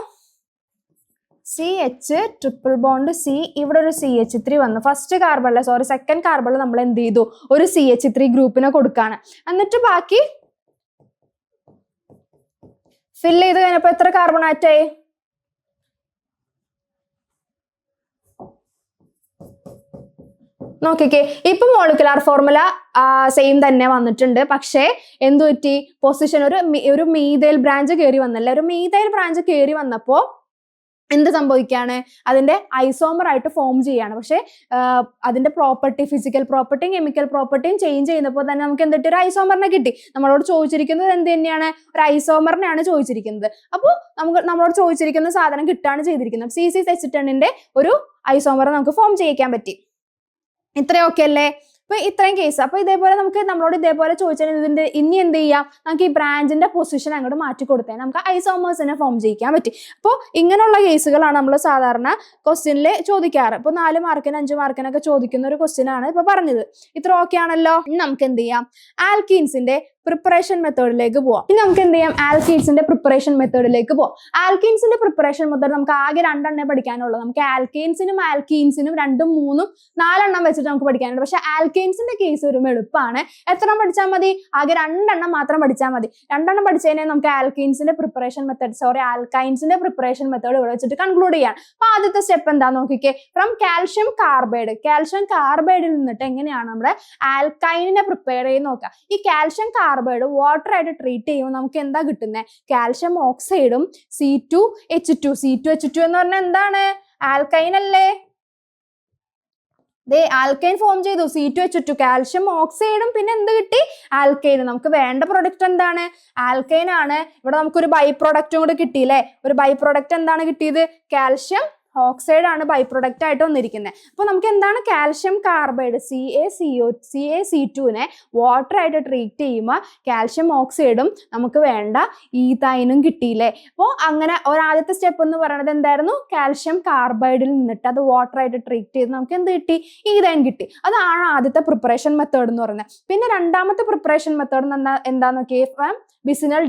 CH ട്രിപ്പിൾ ബോണ്ട് C, ഇവിടെ ഒരു CH3 വന്നു. ഫസ്റ്റ് കാർബണിലെ സെക്കൻഡ് കാർബണിൽ നമ്മൾ എന്ത് ചെയ്തു, ഒരു CH3 ഗ്രൂപ്പിനെ കൊടുക്കാണ്. എന്നിട്ട് ബാക്കി ഫിൽ ചെയ്ത് കഴിഞ്ഞപ്പോ എത്ര കാർബൺ ആറ്റായി? നോക്കിക്കേ, ഇപ്പൊ മോളിക്കുലാർ ഫോർമുല സെയിം തന്നെ വന്നിട്ടുണ്ട്. പക്ഷേ എന്തു പറ്റി, പൊസിഷൻ ഒരു മീഥൈൽ ബ്രാഞ്ച് കയറി വന്നല്ലേ. ഒരു മീഥൈൽ ബ്രാഞ്ച് കയറി വന്നപ്പോ എന്ത് സംഭവിക്കാണ്, അതിന്റെ ഐസോമർ ആയിട്ട് ഫോം ചെയ്യാണ്. പക്ഷെ അതിന്റെ പ്രോപ്പർട്ടി, ഫിസിക്കൽ പ്രോപ്പർട്ടിയും കെമിക്കൽ പ്രോപ്പർട്ടിയും ചേഞ്ച് ചെയ്യുന്നപ്പോൾ തന്നെ നമുക്ക് എന്തിട്ട് ഒരു ഐസോമറിനെ കിട്ടി. നമ്മളോട് ചോദിച്ചിരിക്കുന്നത് എന്ത് തന്നെയാണ്, ഒരു ഐസോമറിനെയാണ് ചോദിച്ചിരിക്കുന്നത്. അപ്പോൾ നമ്മളോട് ചോദിച്ചിരിക്കുന്ന സാധനം കിട്ടാണ് ചെയ്തിരിക്കുന്നത്. C6H10ന്റെ ഒരു ഐസോമർ നമുക്ക് ഫോം ചെയ്യിക്കാൻ പറ്റി. ഇത്രയൊക്കെ അല്ലേ. അപ്പൊ ഇത്രയും കേസ്. അപ്പൊ ഇതേപോലെ നമ്മളോട് ഇതേപോലെ ചോദിച്ചാൽ ഇതിന്റെ ഇനി എന്ത് ചെയ്യാം, നമുക്ക് ഈ ബ്രാഞ്ചിന്റെ പൊസിഷൻ അങ്ങോട്ട് മാറ്റി കൊടുത്താൽ നമുക്ക് ഐസോമേഴ്സിനെ ഫോം ചെയ്യിക്കാൻ പറ്റി. അപ്പോൾ ഇങ്ങനെയുള്ള കേസുകളാണ് നമ്മൾ സാധാരണ ക്വസ്റ്റ്യനിൽ ചോദിക്കാറ്. ഇപ്പൊ 4 മാർക്കിന് 5 മാർക്കിനൊക്കെ ചോദിക്കുന്ന ഒരു ക്വസ്റ്റ്യൻ ആണ് ഇപ്പൊ പറഞ്ഞത്. ഇത്ര ഓക്കെ ആണല്ലോ. ഇനി നമുക്ക് എന്ത് ചെയ്യാം, ആൽക്കീൻസിന്റെ പ്രിപ്പറേഷൻ മെത്തേഡിലേക്ക് പോവാം. ഇനി നമുക്ക് എന്ത് ചെയ്യാം, ആൽക്കീൻസിന്റെ പ്രിപ്പറേഷൻ മെത്തേഡിലേക്ക് പോവാം. ആൽക്കീൻസിന്റെ പ്രിപ്പറേഷൻ മെത്തേഡ് നമുക്ക് ആകെ 2 എണ്ണേ പഠിക്കാനുള്ളൂ. നമുക്ക് ആൽക്കീൻസിനും 2, 3, 4 എണ്ണം വെച്ചിട്ട് നമുക്ക് പഠിക്കാനുണ്ട്. പക്ഷെ ആൽക്കീൻസിന്റെ കേസ് വരുമ്പോൾ എളുപ്പമാണ്. എത്ര എണ്ണം പഠിച്ചാൽ മതി, ആകെ 2 എണ്ണം മാത്രം പഠിച്ചാൽ മതി. 2 എണ്ണം പഠിച്ചു കഴിഞ്ഞാൽ നമുക്ക് ആൽക്കൈൻസിന്റെ പ്രിപ്പറേഷൻ മെത്തേഡ് ഇവിടെ വെച്ചിട്ട് കൺക്ലൂഡ് ചെയ്യാം. അപ്പൊ ആദ്യത്തെ സ്റ്റെപ്പ് എന്താ നോക്കിക്കേ, ഫ്രം കാൽഷ്യം കാർബൈഡിൽ നിന്നിട്ട് എങ്ങനെയാണ് നമ്മുടെ ആൽക്കൈനിനെ പ്രിപ്പയർ ചെയ്ത് നോക്കുക. ഈ കാൽഷ്യം കാർബൈഡ് വാട്ടർ ആയിട്ട് ട്രീറ്റ് ചെയ്യുമ്പോൾ നമുക്ക് എന്താ കിട്ടുന്നത്, കാൽഷ്യം ഓക്സൈഡും C2H2 എന്ന് പറഞ്ഞാൽ എന്താണ്, ആൽക്കൈൻ അല്ലേ. ആൽക്കൈൻ ഫോം ചെയ്തു, C2H2, കാൽഷ്യം ഓക്സൈഡും പിന്നെ എന്ത് കിട്ടി, ആൽക്കൈൻ. നമുക്ക് വേണ്ട പ്രൊഡക്റ്റ് എന്താണ്, ആൽക്കൈൻ ആണ്. ഇവിടെ നമുക്കൊരു ബൈ പ്രൊഡക്റ്റും കൂടെ കിട്ടിയില്ലേ. ഒരു ബൈ പ്രൊഡക്റ്റ് എന്താണ് കിട്ടിയത്, കാൽഷ്യം ഓക്സൈഡ് ആണ് ബൈ പ്രൊഡക്റ്റ് ആയിട്ട് വന്നിരിക്കുന്നത്. അപ്പൊ നമുക്ക് എന്താണ്, കാൽഷ്യം കാർബൈഡ് CaC2നെ വാട്ടർ ആയിട്ട് ട്രീറ്റ് ചെയ്യുമ്പോൾ കാൽഷ്യം ഓക്സൈഡും നമുക്ക് വേണ്ട ഈതൈനും കിട്ടിയില്ലേ. അപ്പോൾ അങ്ങനെ ആദ്യത്തെ സ്റ്റെപ്പ് എന്ന് പറയുന്നത് എന്തായിരുന്നു, കാൽഷ്യം കാർബൈഡിൽ നിന്നിട്ട് അത് വാട്ടർ ആയിട്ട് ട്രീറ്റ് ചെയ്ത് നമുക്ക് എന്ത് കിട്ടി, ഈതൈൻ കിട്ടി. അതാണ് ആദ്യത്തെ പ്രിപ്പറേഷൻ മെത്തേഡ് എന്ന് പറയുന്നത്. പിന്നെ രണ്ടാമത്തെ പ്രിപ്പറേഷൻ മെത്തേഡ് എന്താന്ന് നോക്കിയേ, വിസിനൽ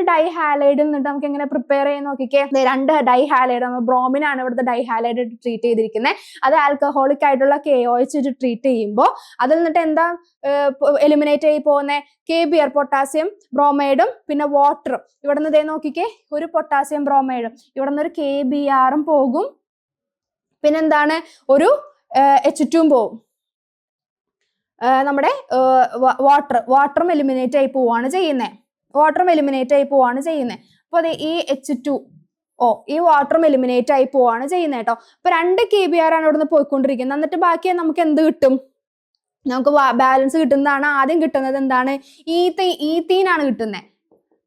ഡൈഹാലൈഡിൽ നിന്നിട്ട് നമുക്ക് എങ്ങനെ പ്രിപ്പയർ ചെയ്യാൻ നോക്കിക്കേ. 2 ഡൈഹാലൈഡ്, ബ്രോമിൻ ആണ് ഇവിടുത്തെ ഡൈഹാലൈഡ് ട്രീറ്റ് ചെയ്തിരിക്കുന്നത്. അത് ആൽക്കഹോളിക് ആയിട്ടുള്ള KOH ട്രീറ്റ് ചെയ്യുമ്പോൾ അതിൽ നിന്നിട്ട് എന്താ എലിമിനേറ്റ് ആയി പോകുന്നത്, KBr പൊട്ടാസ്യം ബ്രോമൈഡും പിന്നെ വാട്ടറും. ഇവിടെ നിന്ന് നോക്കിക്കേ, ഒരു പൊട്ടാസ്യം ബ്രോമൈഡും, ഇവിടെ നിന്ന് ഒരു KBrഉം പോകും, പിന്നെന്താണ് ഒരു H2 പോകും. നമ്മുടെ വാട്ടറും എലിമിനേറ്റ് ആയി പോവാണ് ചെയ്യുന്നത്. അപ്പൊ അതെ ഈ H2O ഈ വാട്ടറും എലിമിനേറ്റ് ആയി പോവാണ് ചെയ്യുന്നത് കേട്ടോ. അപ്പൊ 2 KBr ആണ് ഇവിടുന്ന് പോയിക്കൊണ്ടിരിക്കുന്നത്. എന്നിട്ട് ബാക്കി നമുക്ക് എന്ത് കിട്ടും, നമുക്ക് ബാലൻസ് കിട്ടുന്നതാണ്. ആദ്യം കിട്ടുന്നത് എന്താണ്, ഈത്തീൻ ആണ് കിട്ടുന്നത്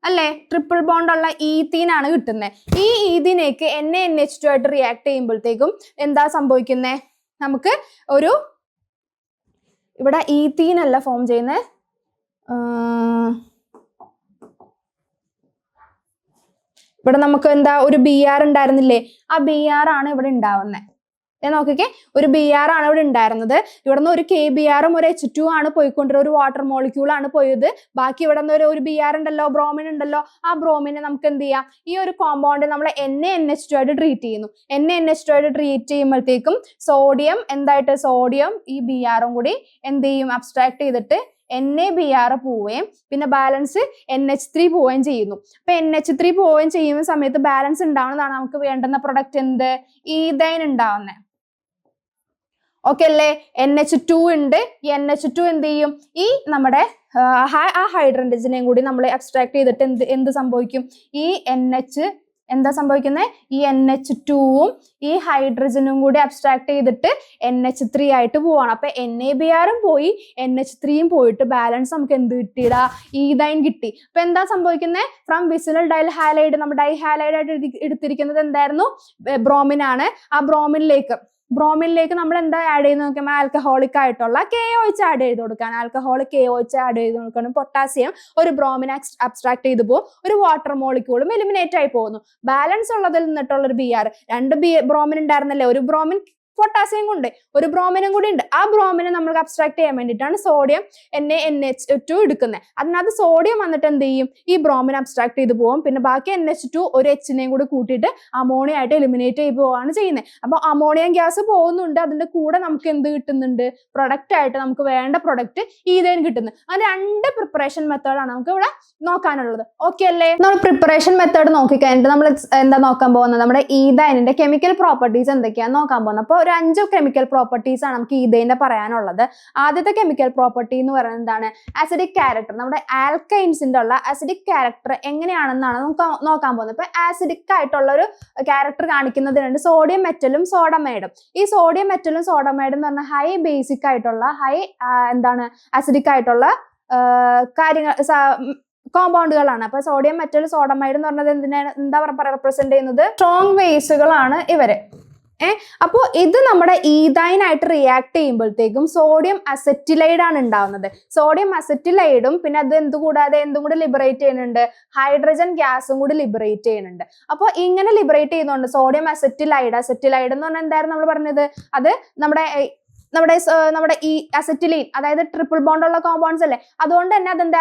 അല്ലേ. ട്രിപ്പിൾ ബോണ്ട് ഉള്ള ഈത്തീൻ ആണ് കിട്ടുന്നത്. ഈ ഈത്തീനേക്ക് NaNH2 ആയിട്ട് റിയാക്ട് ചെയ്യുമ്പോഴത്തേക്കും എന്താ സംഭവിക്കുന്നത്, നമുക്ക് ഒരു ഇവിടെ ഈത്തീൻ അല്ല ഫോം ചെയ്യുന്നത്, ഇവിടെ നമുക്ക് എന്താ ഒരു Br ഉണ്ടായിരുന്നില്ലേ, ആ Br ആണ് ഇവിടെ ഉണ്ടാവുന്നത്. നോക്കിക്കേ, ഒരു Br ആണ് ഇവിടെ ഉണ്ടായിരുന്നത്. ഇവിടെ നിന്ന് ഒരു KBrഉം ഒരു H2 ആണ് പോയിക്കൊണ്ടിരുന്നത്, ഒരു വാട്ടർ മോളിക്യൂൾ ആണ് പോയത്. ബാക്കി ഇവിടെ നിന്ന് ഒരു Br ഉണ്ടല്ലോ, ബ്രോമിൻ ഉണ്ടല്ലോ, ആ ബ്രോമിനെ നമുക്ക് എന്ത് ചെയ്യാം, ഈ ഒരു കോമ്പൗണ്ട് നമ്മൾ NaNH2 ആയിട്ട് ട്രീറ്റ് ചെയ്യുന്നു. NaNH2 ആയിട്ട് ട്രീറ്റ് ചെയ്യുമ്പോഴത്തേക്കും സോഡിയം ഈ Brഉം കൂടി എന്ത് ചെയ്യും, അബ്സ്ട്രാക്ട് ചെയ്തിട്ട് NaBr പോവുകയും പിന്നെ ബാലൻസ് NH3 പോവുകയും ചെയ്യുന്നു. അപ്പൊ NH3 പോവുകയും ചെയ്യുന്ന സമയത്ത് ബാലൻസ് ഉണ്ടാവുന്നതാണ് നമുക്ക് വേണ്ടുന്ന പ്രൊഡക്റ്റ് എന്ത്, ഈതൈൻ ഉണ്ടാവുന്നത്. ഓക്കെ അല്ലേ. NH2 ഉണ്ട്. ഈ NH2 എന്ത് ചെയ്യും, ഈ നമ്മുടെ ആ ഹൈഡ്രജനെയും കൂടി നമ്മൾ അബ്സ്ട്രാക്ട് ചെയ്തിട്ട് എന്ത് സംഭവിക്കും, ഈ എന്താ സംഭവിക്കുന്നത്, ഈ NH2ഉം ഈ ഹൈഡ്രജനും കൂടി അബ്സ്ട്രാക്ട് ചെയ്തിട്ട് NH3 ആയിട്ട് പോവാണ്. അപ്പൊ NaBrഉം പോയി NH3യും പോയിട്ട് ബാലൻസ് നമുക്ക് എന്ത് കിട്ടിയിടാ, ഈതൈൻ കിട്ടി. അപ്പൊ എന്താ സംഭവിക്കുന്നത്, ഫ്രം വിസിനൽ ഡൈഹാലൈഡ് നമ്മൾ ഡൈഹാലൈഡ് ആയിട്ട് എടുത്തിരിക്കുന്നത് എന്തായിരുന്നു, ബ്രോമിൻ ആണ്. ആ ബ്രോമിനിലേക്ക് നമ്മൾ എന്താ ആഡ് ചെയ്ത് നോക്കുമ്പോൾ ആൽക്കഹോളിക് ആയിട്ടുള്ള KOH ആഡ് ചെയ്ത് കൊടുക്കാൻ, പൊട്ടാസ്യം ഒരു ബ്രോമിൻ അബ്സ്ട്രാക്ട് ചെയ്ത് പോകും, ഒരു വാട്ടർ മോളിക്യൂളും എലിമിനേറ്റ് ആയി പോകുന്നു. ബാലൻസ് ഉള്ളതിൽ നിന്നിട്ടുള്ള ഒരു Br, 2 ബ്രോമിൻ ഉണ്ടായിരുന്നല്ലേ, ഒരു ബ്രോമിൻ പൊട്ടാസ്യം കൊണ്ട് ഒരു ബ്രോമിനും കൂടി ഉണ്ട്. ആ ബ്രോമിനെ നമുക്ക് അബ്സ്ട്രാക്ട് ചെയ്യാൻ വേണ്ടിയിട്ടാണ് സോഡിയം NaNH2 എടുക്കുന്നത്. അതിനകത്ത് സോഡിയം വന്നിട്ട് എന്ത് ചെയ്യും, ഈ ബ്രോമിനെ അബ്സ്ട്രാക്ട് ചെയ്ത് പോകും. പിന്നെ ബാക്കി NH2 ഒരു Hനെയും കൂടി കൂട്ടിയിട്ട് അമോണിയ ആയിട്ട് എലിമിനേറ്റ് ചെയ്ത് പോവാണ് ചെയ്യുന്നത്. അപ്പോൾ അമോണിയം ഗ്യാസ് പോകുന്നുണ്ട്, അതിന്റെ കൂടെ നമുക്ക് എന്ത് കിട്ടുന്നുണ്ട്, പ്രൊഡക്റ്റ് ആയിട്ട് നമുക്ക് വേണ്ട പ്രൊഡക്റ്റ് ഈഥൈൻ കിട്ടുന്നത്. അങ്ങനെ 2 പ്രിപ്പറേഷൻ മെത്തേഡാണ് നമുക്ക് ഇവിടെ നോക്കാനുള്ളത്. ഓക്കെ അല്ലേ? നമ്മൾ പ്രിപ്പറേഷൻ മെത്തേഡ് നോക്കിക്കഴിഞ്ഞിട്ട് നമ്മൾ എന്താ നോക്കാൻ പോകുന്നത്, നമ്മുടെ ഈഥൈനിന്റെ കെമിക്കൽ പ്രോപ്പർട്ടീസ് എന്തൊക്കെയാണെന്ന് നോക്കാൻ പോകുന്നത്. അപ്പോൾ ഒരു 5 കെമിക്കൽ പ്രോപ്പർട്ടീസ് ആണ് നമുക്ക് ഈഥൈന്റെ പറയാനുള്ളത്. ആദ്യത്തെ കെമിക്കൽ പ്രോപ്പർട്ടി എന്ന് പറയുന്നത് എന്താണ്, ആസിഡിക് ക്യാരക്ടർ. നമ്മുടെ ആൽക്കൈൻസിന്റെ ഉള്ള ആസിഡിക് ക്യാരക്ടർ എങ്ങനെയാണെന്നാണ് നമുക്ക് നോക്കാൻ പോകുന്നത്. ഇപ്പൊ ആസിഡിക് ആയിട്ടുള്ള ഒരു ക്യാരക്ടർ കാണിക്കുന്നതിനുണ്ട് സോഡിയം മെറ്റലും സോഡമൈഡും. ഈ സോഡിയം മെറ്റലും സോഡമൈഡും എന്ന് പറഞ്ഞാൽ ഹൈ ബേസിക് ആയിട്ടുള്ള ഹൈ എന്താണ് ആസിഡിക് ആയിട്ടുള്ള കാര്യങ്ങൾ കോമ്പൗണ്ടുകളാണ്. അപ്പൊ സോഡിയം മെറ്റൽ സോഡമൈഡ് എന്ന് പറഞ്ഞത് എന്താ റെപ്രസെന്റ് ചെയ്യുന്നത്, സ്ട്രോങ് ബേസുകളാണ് ഇവര്. അപ്പോ ഇത് നമ്മുടെ ഈഥൈൻ ആയിട്ട് റിയാക്ട് ചെയ്യുമ്പോഴത്തേക്കും സോഡിയം അസറ്റിലൈഡ് ആണ് ഉണ്ടാവുന്നത്. സോഡിയം അസറ്റിലൈഡും പിന്നെ അത് എന്തും കൂടി ലിബറേറ്റ് ചെയ്യുന്നുണ്ട്, ഹൈഡ്രജൻ ഗ്യാസും കൂടി ലിബറേറ്റ് ചെയ്യുന്നുണ്ട്. അപ്പോൾ ഇങ്ങനെ ലിബറേറ്റ് ചെയ്യുന്നുണ്ട് സോഡിയം അസറ്റിലൈഡ് എന്ന് പറഞ്ഞാൽ എന്തായിരുന്നു നമ്മൾ പറഞ്ഞത്, അത് നമ്മുടെ ഈ അസറ്റിലൈൻ, അതായത് ട്രിപ്പിൾ ബോണ്ട് ഉള്ള കോമ്പൗണ്ട്സ് അല്ലേ, അതുകൊണ്ട് തന്നെ അതെന്താ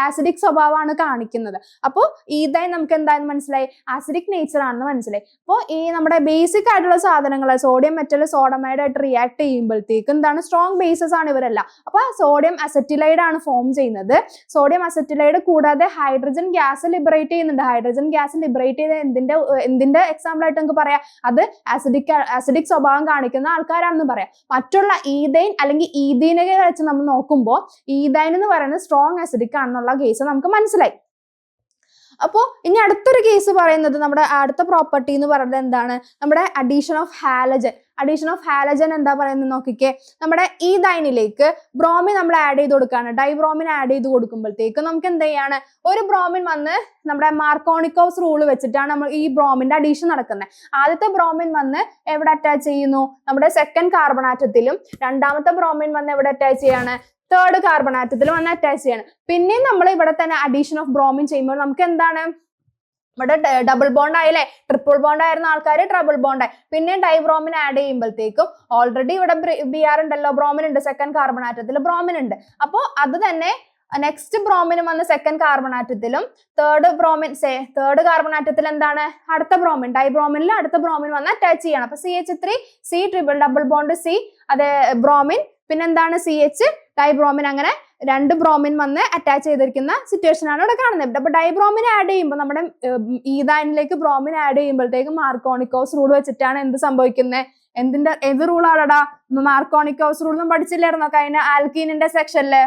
ആസിഡിക് സ്വഭാവമാണ് കാണിക്കുന്നത്. അപ്പോൾ ഈഥൈൻ നമുക്ക് എന്താണെന്ന് മനസ്സിലായി, ആസിഡിക് നേച്ചർ ആണെന്ന് മനസ്സിലായി. അപ്പോൾ ഈ നമ്മുടെ ബേസിക് ആയിട്ടുള്ള സാധനങ്ങൾ സോഡിയം മെറ്റൽ സോഡമൈഡ് ആയിട്ട് റിയാക്ട് ചെയ്യുമ്പോഴത്തേക്ക് എന്താണ്, സ്ട്രോങ് ബേസസ് ആണ് ഇവരെല്ലാം. അപ്പൊ സോഡിയം അസറ്റിലൈഡ് ആണ് ഫോം ചെയ്യുന്നത്. സോഡിയം അസറ്റിലൈഡ് കൂടാതെ ഹൈഡ്രജൻ ഗ്യാസ് ലിബറേറ്റ് ചെയ്യുന്നുണ്ട്. ഹൈഡ്രജൻ ഗ്യാസ് ലിബറേറ്റ് ചെയ്ത എന്തിന്റെ എക്സാമ്പിൾ ആയിട്ട് നമുക്ക് പറയാം, അത് ആസിഡിക് സ്വഭാവം കാണിക്കുന്ന ആൾക്കാരാണെന്ന് പറയാം. മറ്റുള്ള ഈഥൈൻ അല്ലെങ്കിൽ ഈഥീനെ വെച്ച് നമ്മൾ നോക്കുമ്പോൾ ഈഥൈൻ എന്ന് പറയുന്നത് സ്ട്രോങ് ആസിഡിക് ആണെന്നുള്ള കേസ് നമുക്ക് മനസ്സിലായി. അപ്പോൾ ഇനി അടുത്തൊരു കേസ് പറയുന്നത്, നമ്മുടെ അടുത്ത പ്രോപ്പർട്ടി എന്ന് പറയുന്നത് എന്താണ്, നമ്മുടെ അഡീഷൻ ഓഫ് ഹാലജൻ എന്താ പറയുന്നത് നോക്കിക്കേ. നമ്മുടെ ഈഥൈനിലേക്ക് ബ്രോമിൻ നമ്മൾ ആഡ് ചെയ്ത് കൊടുക്കുകയാണ്, ഡൈബ്രോമിൻ ആഡ് ചെയ്ത് കൊടുക്കുമ്പോഴത്തേക്ക് നമുക്ക് എന്ത് ചെയ്യാണ്, ഒരു ബ്രോമിൻ വന്ന് നമ്മുടെ മാർക്കോണിക്കോസ് റൂൾ വെച്ചിട്ടാണ് നമ്മൾ ഈ ബ്രോമിന്റെ അഡീഷൻ നടക്കുന്നത്. ആദ്യത്തെ ബ്രോമിൻ വന്ന് എവിടെ അറ്റാച്ച് ചെയ്യുന്നു, നമ്മുടെ സെക്കൻഡ് കാർബൺ ആറ്റത്തിലും. രണ്ടാമത്തെ ബ്രോമിൻ വന്ന് എവിടെ അറ്റാച്ച് ചെയ്യാണ്, തേർഡ് കാർബൺ ആറ്റത്തിൽ വന്ന് അറ്റാച്ച് ചെയ്യാണ്. പിന്നെയും നമ്മൾ ഇവിടെ തന്നെ അഡീഷൻ ഓഫ് ബ്രോമിൻ ചെയ്യുമ്പോൾ നമുക്ക് എന്താണ്, ഇവിടെ ഡബിൾ ബോണ്ട് ആയില്ലേ, ട്രിപ്പിൾ ബോണ്ട് ആയിരുന്ന ആൾക്കാർ ട്രബിൾ ബോണ്ട് ആയി. പിന്നെ ഡൈബ്രോമിൻ ആഡ് ചെയ്യുമ്പോഴത്തേക്കും ഓൾറെഡി ഇവിടെ BR ഉണ്ടല്ലോ, ബ്രോമിൻ ഉണ്ട്, സെക്കൻഡ് കാർബൺ ആറ്റത്തിൽ ബ്രോമിൻ ഉണ്ട്. അപ്പോൾ അത് തന്നെ നെക്സ്റ്റ് ബ്രോമിൻ വന്ന് സെക്കൻഡ് കാർബൺ ആറ്റത്തിലും തേർഡ് കാർബൺ ആറ്റത്തിൽ എന്താണ്, അടുത്ത ബ്രോമിൻ ഡൈബ്രോമിനിൽ അടുത്ത ബ്രോമിൻ വന്ന് അറ്റാച്ച് ചെയ്യണം. അപ്പൊ CH3 C double bond C, അതെ ബ്രോമിൻ, പിന്നെന്താണ് CH ഡൈബ്രോമിൻ, അങ്ങനെ 2 ബ്രോമിൻ വന്ന് അറ്റാച്ച് ചെയ്തിരിക്കുന്ന സിറ്റുവേഷൻ ആണ് ഇവിടെ കാണുന്നത്. അപ്പൊ ഡൈബ്രോമിൻ ആഡ് ചെയ്യുമ്പോൾ നമ്മുടെ ഈഥൈനിലേക്ക് ബ്രോമിൻ ആഡ് ചെയ്യുമ്പോഴത്തേക്കും മാർക്കോണിക്കോസ് റൂൾ വെച്ചിട്ടാണ് എന്ത് സംഭവിക്കുന്നത്, ഏത് റൂളാണടാ, മാർക്കോണിക്കോസ് റൂൾ ഒന്നും പഠിച്ചില്ലായിരുന്നോ കഴിഞ്ഞ ആൽക്കീനിന്റെ സെക്ഷനില്?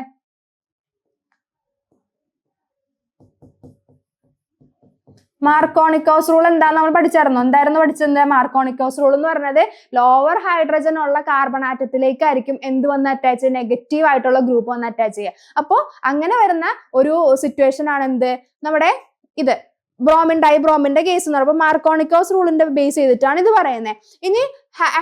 മാർക്കോണിക്കോസ് റൂൾ എന്താ നമ്മൾ പഠിച്ചായിരുന്നോ? എന്തായിരുന്നു പഠിച്ചത്? മാർക്കോണിക്കോസ് റൂൾ എന്ന് പറഞ്ഞത് ലോവർ ഹൈഡ്രജൻ ഉള്ള കാർബൺ ആറ്റത്തിലേക്കായിരിക്കും എന്ത് വന്ന് അറ്റാച്ച് ചെയ്യുക, നെഗറ്റീവ് ആയിട്ടുള്ള ഗ്രൂപ്പ് വന്ന് അറ്റാച്ച് ചെയ്യുക. അപ്പോൾ അങ്ങനെ വരുന്ന ഒരു സിറ്റുവേഷൻ ആണ് എന്ത്, നമ്മുടെ ഇത് ബ്രോമിൻ ഡൈബ്രോമിന്റെ കേസ് എന്ന് പറയുമ്പോൾ മാർക്കോണിക്കോസ് റൂളിന്റെ ബേസ് ചെയ്തിട്ടാണ് ഇത് പറയുന്നത്. ഇനി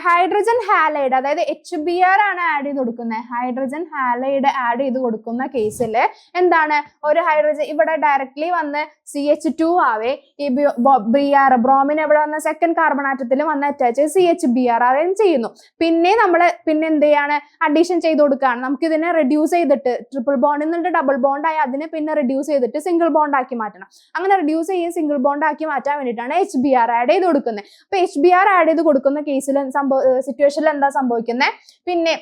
ഹൈഡ്രജൻ ഹാലൈഡ്, അതായത് HBr ആണ് ആഡ് ചെയ്ത് കൊടുക്കുന്നത്. ഹൈഡ്രജൻ ഹാലൈഡ് ആഡ് ചെയ്ത് കൊടുക്കുന്ന കേസിൽ എന്താണ്, ഒരു ഹൈഡ്രജൻ ഇവിടെ ഡയറക്ട്ലി വന്ന് CH2 ആവേ, ഈ BR ബ്രോമിൻ എവിടെ വന്ന സെക്കൻഡ് കാർബൺ ആറ്റത്തിൽ വന്ന് അറ്റാച്ച് CHBr ആവുകയും ചെയ്യുന്നു. പിന്നെ എന്ത് ചെയ്യാണ്, അഡീഷൻ ചെയ്ത് കൊടുക്കുകയാണ്. നമുക്ക് ഇതിനെ റെഡ്യൂസ് ചെയ്തിട്ട് ട്രിപ്പിൾ ബോണ്ടിൽ നിന്നിട്ട് ഡബിൾ ബോണ്ട് ആയി അതിനെ പിന്നെ റെഡ്യൂസ് ചെയ്തിട്ട് സിംഗിൾ ബോണ്ട് ആക്കി മാറ്റണം. അങ്ങനെ റെഡ്യൂസ് ചെയ്ത് സിംഗിൾ ബോണ്ട് ആക്കി മാറ്റാൻ വേണ്ടിയിട്ടാണ് HBr ആഡ് ചെയ്ത് കൊടുക്കുന്നത്. അപ്പൊ HBr ആഡ് ചെയ്ത് കൊടുക്കുന്ന കേസിൽ സിറ്റുവേഷനിൽ എന്താ സംഭവിക്കുന്നത്, പിന്നെ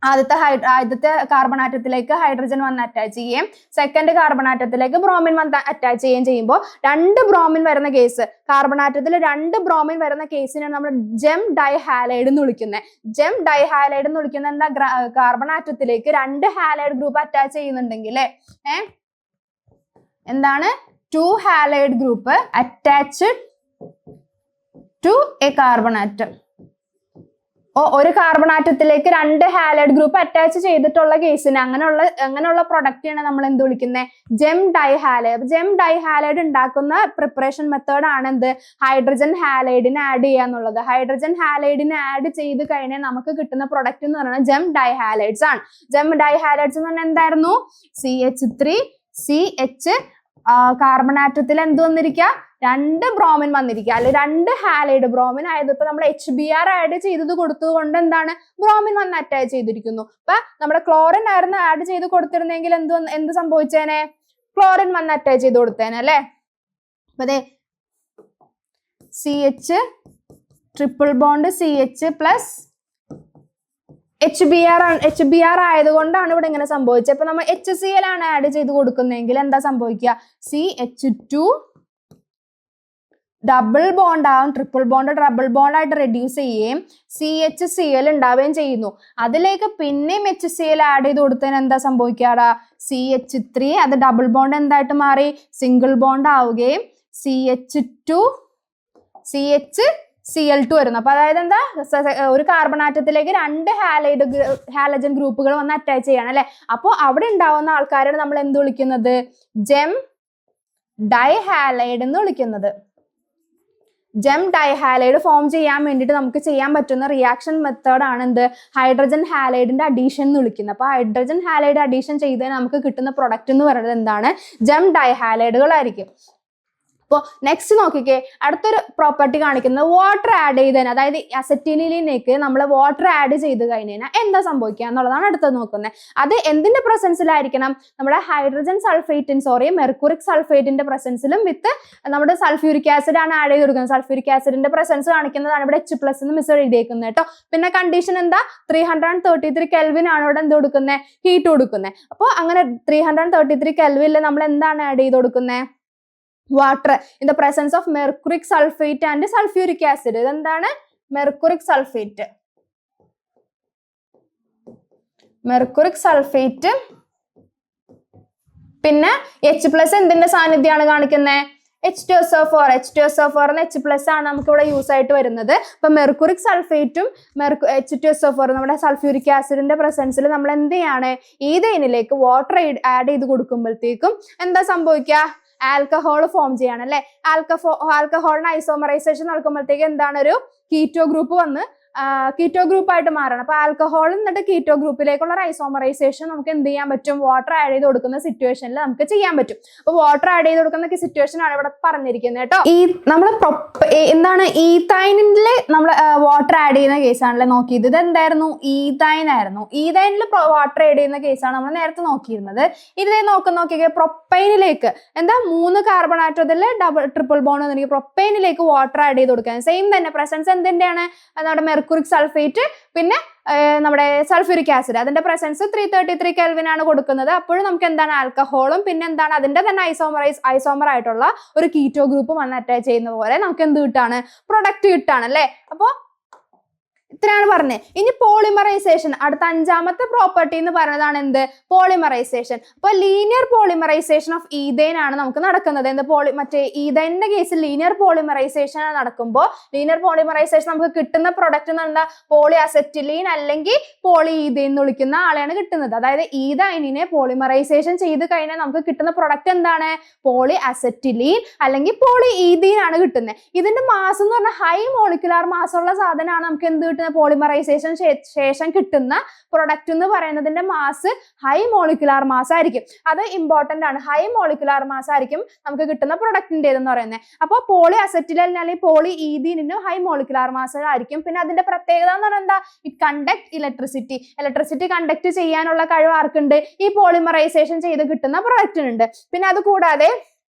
ആദ്യത്തെ കാർബൺ ആറ്റത്തിലേക്ക് ഹൈഡ്രജൻ വന്ന് അറ്റാച്ച് ചെയ്യും, സെക്കൻഡ് കാർബൺ ആറ്റത്തിലേക്ക് ബ്രോമിൻ വന്ന് അറ്റാച്ച് ചെയ്യുമ്പോൾ 2 ബ്രോമിൻ വരുന്ന കേസ്, കാർബൺ ആറ്റത്തിൽ 2 ബ്രോമിൻ വരുന്ന കേസിനാണ് നമ്മൾ ജെം ഡൈഹാലൈഡ് എന്ന് വിളിക്കുന്നത്. ജെം ഡൈഹാലൈഡ് എന്ന് വിളിക്കുന്നത് എന്താ, കാർബൺ ആറ്റത്തിലേക്ക് 2 ഹാലൈഡ് ഗ്രൂപ്പ് അറ്റാച്ച് ചെയ്യുന്നുണ്ടെങ്കിൽ എന്താണ്, 2 halide group attached to a carbon atom. ഒരു കാർബൺ ആറ്റത്തിലേക്ക് 2 ഹാലൈഡ് ഗ്രൂപ്പ് അറ്റാച്ച് ചെയ്തിട്ടുള്ള കേസിന് അങ്ങനെയുള്ള പ്രൊഡക്റ്റിനെ നമ്മൾ എന്ത് വിളിക്കുന്നത്, ജെം ഡൈഹാലൈഡ്. ജെം ഡൈഹാലൈഡ് ഉണ്ടാക്കുന്ന പ്രിപ്പറേഷൻ മെത്തേഡ് ആണ് എന്ത്, ഹൈഡ്രജൻ ഹാലൈഡിനെ ആഡ് ചെയ്യുക എന്നുള്ളത്. ഹൈഡ്രജൻ ഹാലൈഡിനെ ആഡ് ചെയ്ത് കഴിഞ്ഞാൽ നമുക്ക് കിട്ടുന്ന പ്രൊഡക്റ്റ് എന്ന് പറയുന്നത് ജെം ഡൈഹാലൈഡ്സ് ആണ്. ജെം ഡൈഹാലൈഡ്സ് എന്ന് പറഞ്ഞാൽ എന്തായിരുന്നു, CH3 CH കാർബൺ ആറ്റത്തിൽ എന്ത് വന്നിരിക്കുക, 2 ബ്രോമിൻ വന്നിരിക്കുക, അല്ലെ 2 ഹാലൈഡ്. ബ്രോമിൻ ആയത് ഇപ്പൊ നമ്മൾ HBr ആഡ് ചെയ്തത് കൊടുത്തത് കൊണ്ട് എന്താണ് ബ്രോമിൻ വന്ന് അറ്റാച്ച് ചെയ്തിരിക്കുന്നു. അപ്പൊ നമ്മുടെ ക്ലോറിൻ ആയിരുന്നു ആഡ് ചെയ്ത് കൊടുത്തിരുന്നെങ്കിൽ എന്ത് സംഭവിച്ചേനെ, ക്ലോറിൻ വന്ന് അറ്റാച്ച് ചെയ്ത് കൊടുത്തേനെ അല്ലെ. അപ്പൊ അതെ CH triple bond CH plus HBr ആയതുകൊണ്ടാണ് ഇവിടെ ഇങ്ങനെ സംഭവിച്ചത്. അപ്പൊ നമ്മൾ HCl ആണ് ആഡ് ചെയ്ത് കൊടുക്കുന്നതെങ്കിൽ എന്താ സംഭവിക്കുക, CH2 ഡബിൾ ബോണ്ട് ആവും, ട്രിപ്പിൾ ബോണ്ട് ഡബിൾ ബോണ്ട് ആയിട്ട് റെഡ്യൂസ് ചെയ്യുകയും CHCl ഉണ്ടാവുകയും ചെയ്യുന്നു. അതിലേക്ക് പിന്നെയും HCl ആഡ് ചെയ്ത് കൊടുത്തതിന് എന്താ സംഭവിക്കാടാ, CH3 അത് ഡബിൾ ബോണ്ട് എന്തായിട്ട് മാറി, സിംഗിൾ ബോണ്ട് ആവുകയും CH2 CHCl2 വരുന്നു. അപ്പൊ അതായത് എന്താ, ഒരു കാർബൺ ആറ്റത്തിലേക്ക് 2 ഹാലജൻ ഗ്രൂപ്പുകൾ വന്ന് അറ്റാച്ച് ചെയ്യണം അല്ലെ. അപ്പോൾ അവിടെ ഉണ്ടാവുന്ന ആൾക്കാരാണ് നമ്മൾ എന്ത് വിളിക്കുന്നത്, ജെം ഡൈഹാലൈഡ് എന്ന് വിളിക്കുന്നത്. ജെം ഡൈഹാലൈഡ് ഫോം ചെയ്യാൻ വേണ്ടിയിട്ട് നമുക്ക് ചെയ്യാൻ പറ്റുന്ന റിയാക്ഷൻ മെത്തേഡ് ആണ് എന്ത്, ഹൈഡ്രജൻ ഹാലൈഡിന്റെ അഡീഷൻ എന്ന് വിളിക്കുന്നത്. അപ്പൊ ഹൈഡ്രജൻ ഹാലൈഡ് അഡീഷൻ ചെയ്തതിന് നമുക്ക് കിട്ടുന്ന പ്രൊഡക്റ്റ് എന്ന് പറയുന്നത് എന്താണ്, ജെം ഡൈഹാലൈഡുകളായിരിക്കും. അപ്പോൾ നെക്സ്റ്റ് നോക്കിക്കേ, അടുത്തൊരു പ്രോപ്പർട്ടി കാണിക്കുന്നത് വാട്ടർ ആഡ് ചെയ്തതിന്, അതായത് അസറ്റിനിലേക്ക് നമ്മൾ വാട്ടർ ആഡ് ചെയ്ത് കഴിഞ്ഞാൽ എന്താ സംഭവിക്കുക എന്നുള്ളതാണ് അടുത്തത് നോക്കുന്നത്. അത് എന്തിന്റെ പ്രസൻസിലായിരിക്കണം, നമ്മുടെ ഹൈഡ്രജൻ മെർക്കുറിക് സൾഫേറ്റിന്റെ പ്രസൻസിലും വിത്ത് നമ്മുടെ സൾഫ്യൂരിക് ആസിഡ് ആണ് ആഡ് ചെയ്ത് കൊടുക്കുന്നത്. സൾഫ്യൂരിക് ആസിഡിന്റെ പ്രസൻസ് കാണിക്കുന്നതാണ് ഇവിടെ H+ എന്ന് മിസ് എഴുതിയേക്കുന്നത് കേട്ടോ. പിന്നെ കണ്ടീഷൻ എന്താ, 333 കെൽവിൻ ആണ് ഇവിടെ എന്ത് കൊടുക്കുന്നത്, ഹീറ്റ് കൊടുക്കുന്നത്. അപ്പോൾ അങ്ങനെ 333 കെൽവിനിൽ നമ്മൾ എന്താണ് ആഡ് ചെയ്ത് കൊടുക്കുന്നത്, water in the presence of mercuric sulphate and sulphuric acid. ഇതെന്താണ്, മെർക്കുറിക് സൾഫേറ്റ് പിന്നെ H+ എന്തിന്റെ സാന്നിധ്യമാണ് കാണിക്കുന്നത്, H2SO4 എന്ന് H+ ആണ് നമുക്ക് ഇവിടെ യൂസ് ആയിട്ട് വരുന്നത്. അപ്പൊ മെർക്കുറിക് സൾഫേറ്റും H2SO4 നമ്മുടെ സൾഫ്യൂരിക് ആസിഡിന്റെ പ്രസൻസിൽ നമ്മൾ എന്ത് ചെയ്യാണ്, ഈഥൈനിലേക്ക് വാട്ടർ ആഡ് ചെയ്ത് കൊടുക്കുമ്പോഴത്തേക്കും എന്താ സംഭവിക്കുക, ആൽക്കഹോൾ ഫോം ചെയ്യാണ് അല്ലെ. ആൽക്കഹോളിന് ഐസോമറൈസേഷൻ നടക്കുമ്പോഴത്തേക്ക് എന്താണ്, ഒരു കീറ്റോ ഗ്രൂപ്പ് വന്ന് കീറ്റോ ഗ്രൂപ്പ് ആയിട്ട് മാറണം. അപ്പൊ ആൽക്കഹോൾ എന്നിട്ട് കീറ്റോ ഗ്രൂപ്പിലേക്കുള്ള ഐസോമറൈസേഷൻ നമുക്ക് എന്ത് ചെയ്യാൻ പറ്റും, വാട്ടർ ആഡ് ചെയ്ത് കൊടുക്കുന്ന സിറ്റുവേഷനിൽ നമുക്ക് ചെയ്യാൻ പറ്റും. അപ്പൊ വാട്ടർ ആഡ് ചെയ്ത് കൊടുക്കുന്ന സിറ്റുവേഷൻ ആണ് ഇവിടെ പറഞ്ഞിരിക്കുന്നത് കേട്ടോ. ഈ നമ്മൾ എന്താണ് ഈതൈനിൽ നമ്മൾ വാട്ടർ ആഡ് ചെയ്യുന്ന കേസാണല്ലേ നോക്കിയത്. ഇത് എന്തായിരുന്നു, ഈതൈൻ ആയിരുന്നു. ഈതൈനിൽ വാട്ടർ ആഡ് ചെയ്യുന്ന കേസാണ് നമ്മൾ നേരത്തെ നോക്കിയിരുന്നത്. ഇത് നോക്കിയ പ്രൊപ്പൈനിലേക്ക് എന്താ, 3 കാർബൺ ആറ്റത്തിൽ ട്രിപ്പിൾ ബോണ്ട് വന്നിരിക്കും. പ്രൊപ്പൈനിലേക്ക് വാട്ടർ ആഡ് ചെയ്ത് കൊടുക്കാൻ സെയിം തന്നെ പ്രസൻസ് എന്തിന്റെയാണ്, നമ്മുടെ മെർക്കുറിക് സൾഫേറ്റ് പിന്നെ നമ്മുടെ സൾഫ്യൂരിക് ആസിഡ് അതിന്റെ പ്രസൻസ് 333 കെൽവിൻ ആണ് കൊടുക്കുന്നത്. അപ്പോഴും നമുക്ക് എന്താണ്, ആൽക്കഹോളും പിന്നെ എന്താണ് അതിന്റെ തന്നെ ഐസോമർ ആയിട്ടുള്ള ഒരു കീറ്റോ ഗ്രൂപ്പ് വന്ന് അറ്റാച്ച് ചെയ്യുന്ന പോലെ നമുക്ക് എന്ത് കിട്ടാണ്, പ്രൊഡക്റ്റ് കിട്ടാണ് അല്ലെ. അപ്പൊ ഇത്രയാണ് പറഞ്ഞത്. ഇനി പോളിമറൈസേഷൻ, അടുത്ത 5ാമത്തെ പ്രോപ്പർട്ടി എന്ന് പറയുന്നതാണ് എന്ത്, പോളിമറൈസേഷൻ. അപ്പൊ ലീനിയർ പോളിമറൈസേഷൻ ഓഫ് ഈഥൈൻ ആണ് നമുക്ക് നടക്കുന്നത്. എന്ത്, മറ്റേ ഈഥൈനിന്റെ കേസിൽ ലീനിയർ പോളിമറൈസേഷൻ നടക്കുമ്പോൾ ലീനിയർ പോളിമറൈസേഷൻ നമുക്ക് കിട്ടുന്ന പ്രൊഡക്റ്റ് എന്ന് പറഞ്ഞാൽ പോളി അസറ്റിലീൻ അല്ലെങ്കിൽ പോളി ഈഥൈൻ എന്ന് വിളിക്കുന്ന ആളെയാണ് കിട്ടുന്നത്. അതായത് ഈഥൈനിനെ പോളിമറൈസേഷൻ ചെയ്ത് കഴിഞ്ഞാൽ നമുക്ക് കിട്ടുന്ന പ്രൊഡക്റ്റ് എന്താണ്, പോളി അസറ്റിലീൻ അല്ലെങ്കിൽ പോളി ഈഥീൻ ആണ് കിട്ടുന്നത്. ഇതിന്റെ മാസ് എന്ന് പറഞ്ഞാൽ ഹൈ മോളിക്കുലാർ മാസ് ഉള്ള സാധനമാണ് നമുക്ക് എന്ത് കിട്ടുന്നത്, പോളിമറൈസേഷൻ ശേഷം കിട്ടുന്ന പ്രൊഡക്റ്റ് എന്ന് പറയുന്നതിന്റെ മാസ് ഹൈ മോളിക്കുലാർ മാസ് ആയിരിക്കും. അത് ഇമ്പോർട്ടന്റ് ആണ്. ഹൈ മോളിക്കുലാർ മാസ് ആയിരിക്കും നമുക്ക് കിട്ടുന്ന പ്രൊഡക്റ്റിന്റെ എന്ന് പറയുന്നത്. അപ്പോൾ പോളി അസറ്റിലിൻ അല്ലെങ്കിൽ പോളി ഈഥീനിന് ഹൈ മോളിക്കുലാർ മാസ് ആയിരിക്കും. പിന്നെ അതിന്റെ പ്രത്യേകത എന്ന് പറഞ്ഞാൽ എന്താ, ഇറ്റ് കണ്ടക്ട് ഇലക്ട്രിസിറ്റി കണ്ടക്ട് ചെയ്യാനുള്ള കഴിവ് ആർക്കുണ്ട്, ഈ പോളിമറൈസേഷൻ ചെയ്ത് കിട്ടുന്ന പ്രൊഡക്റ്റിനുണ്ട്. പിന്നെ അത് കൂടാതെ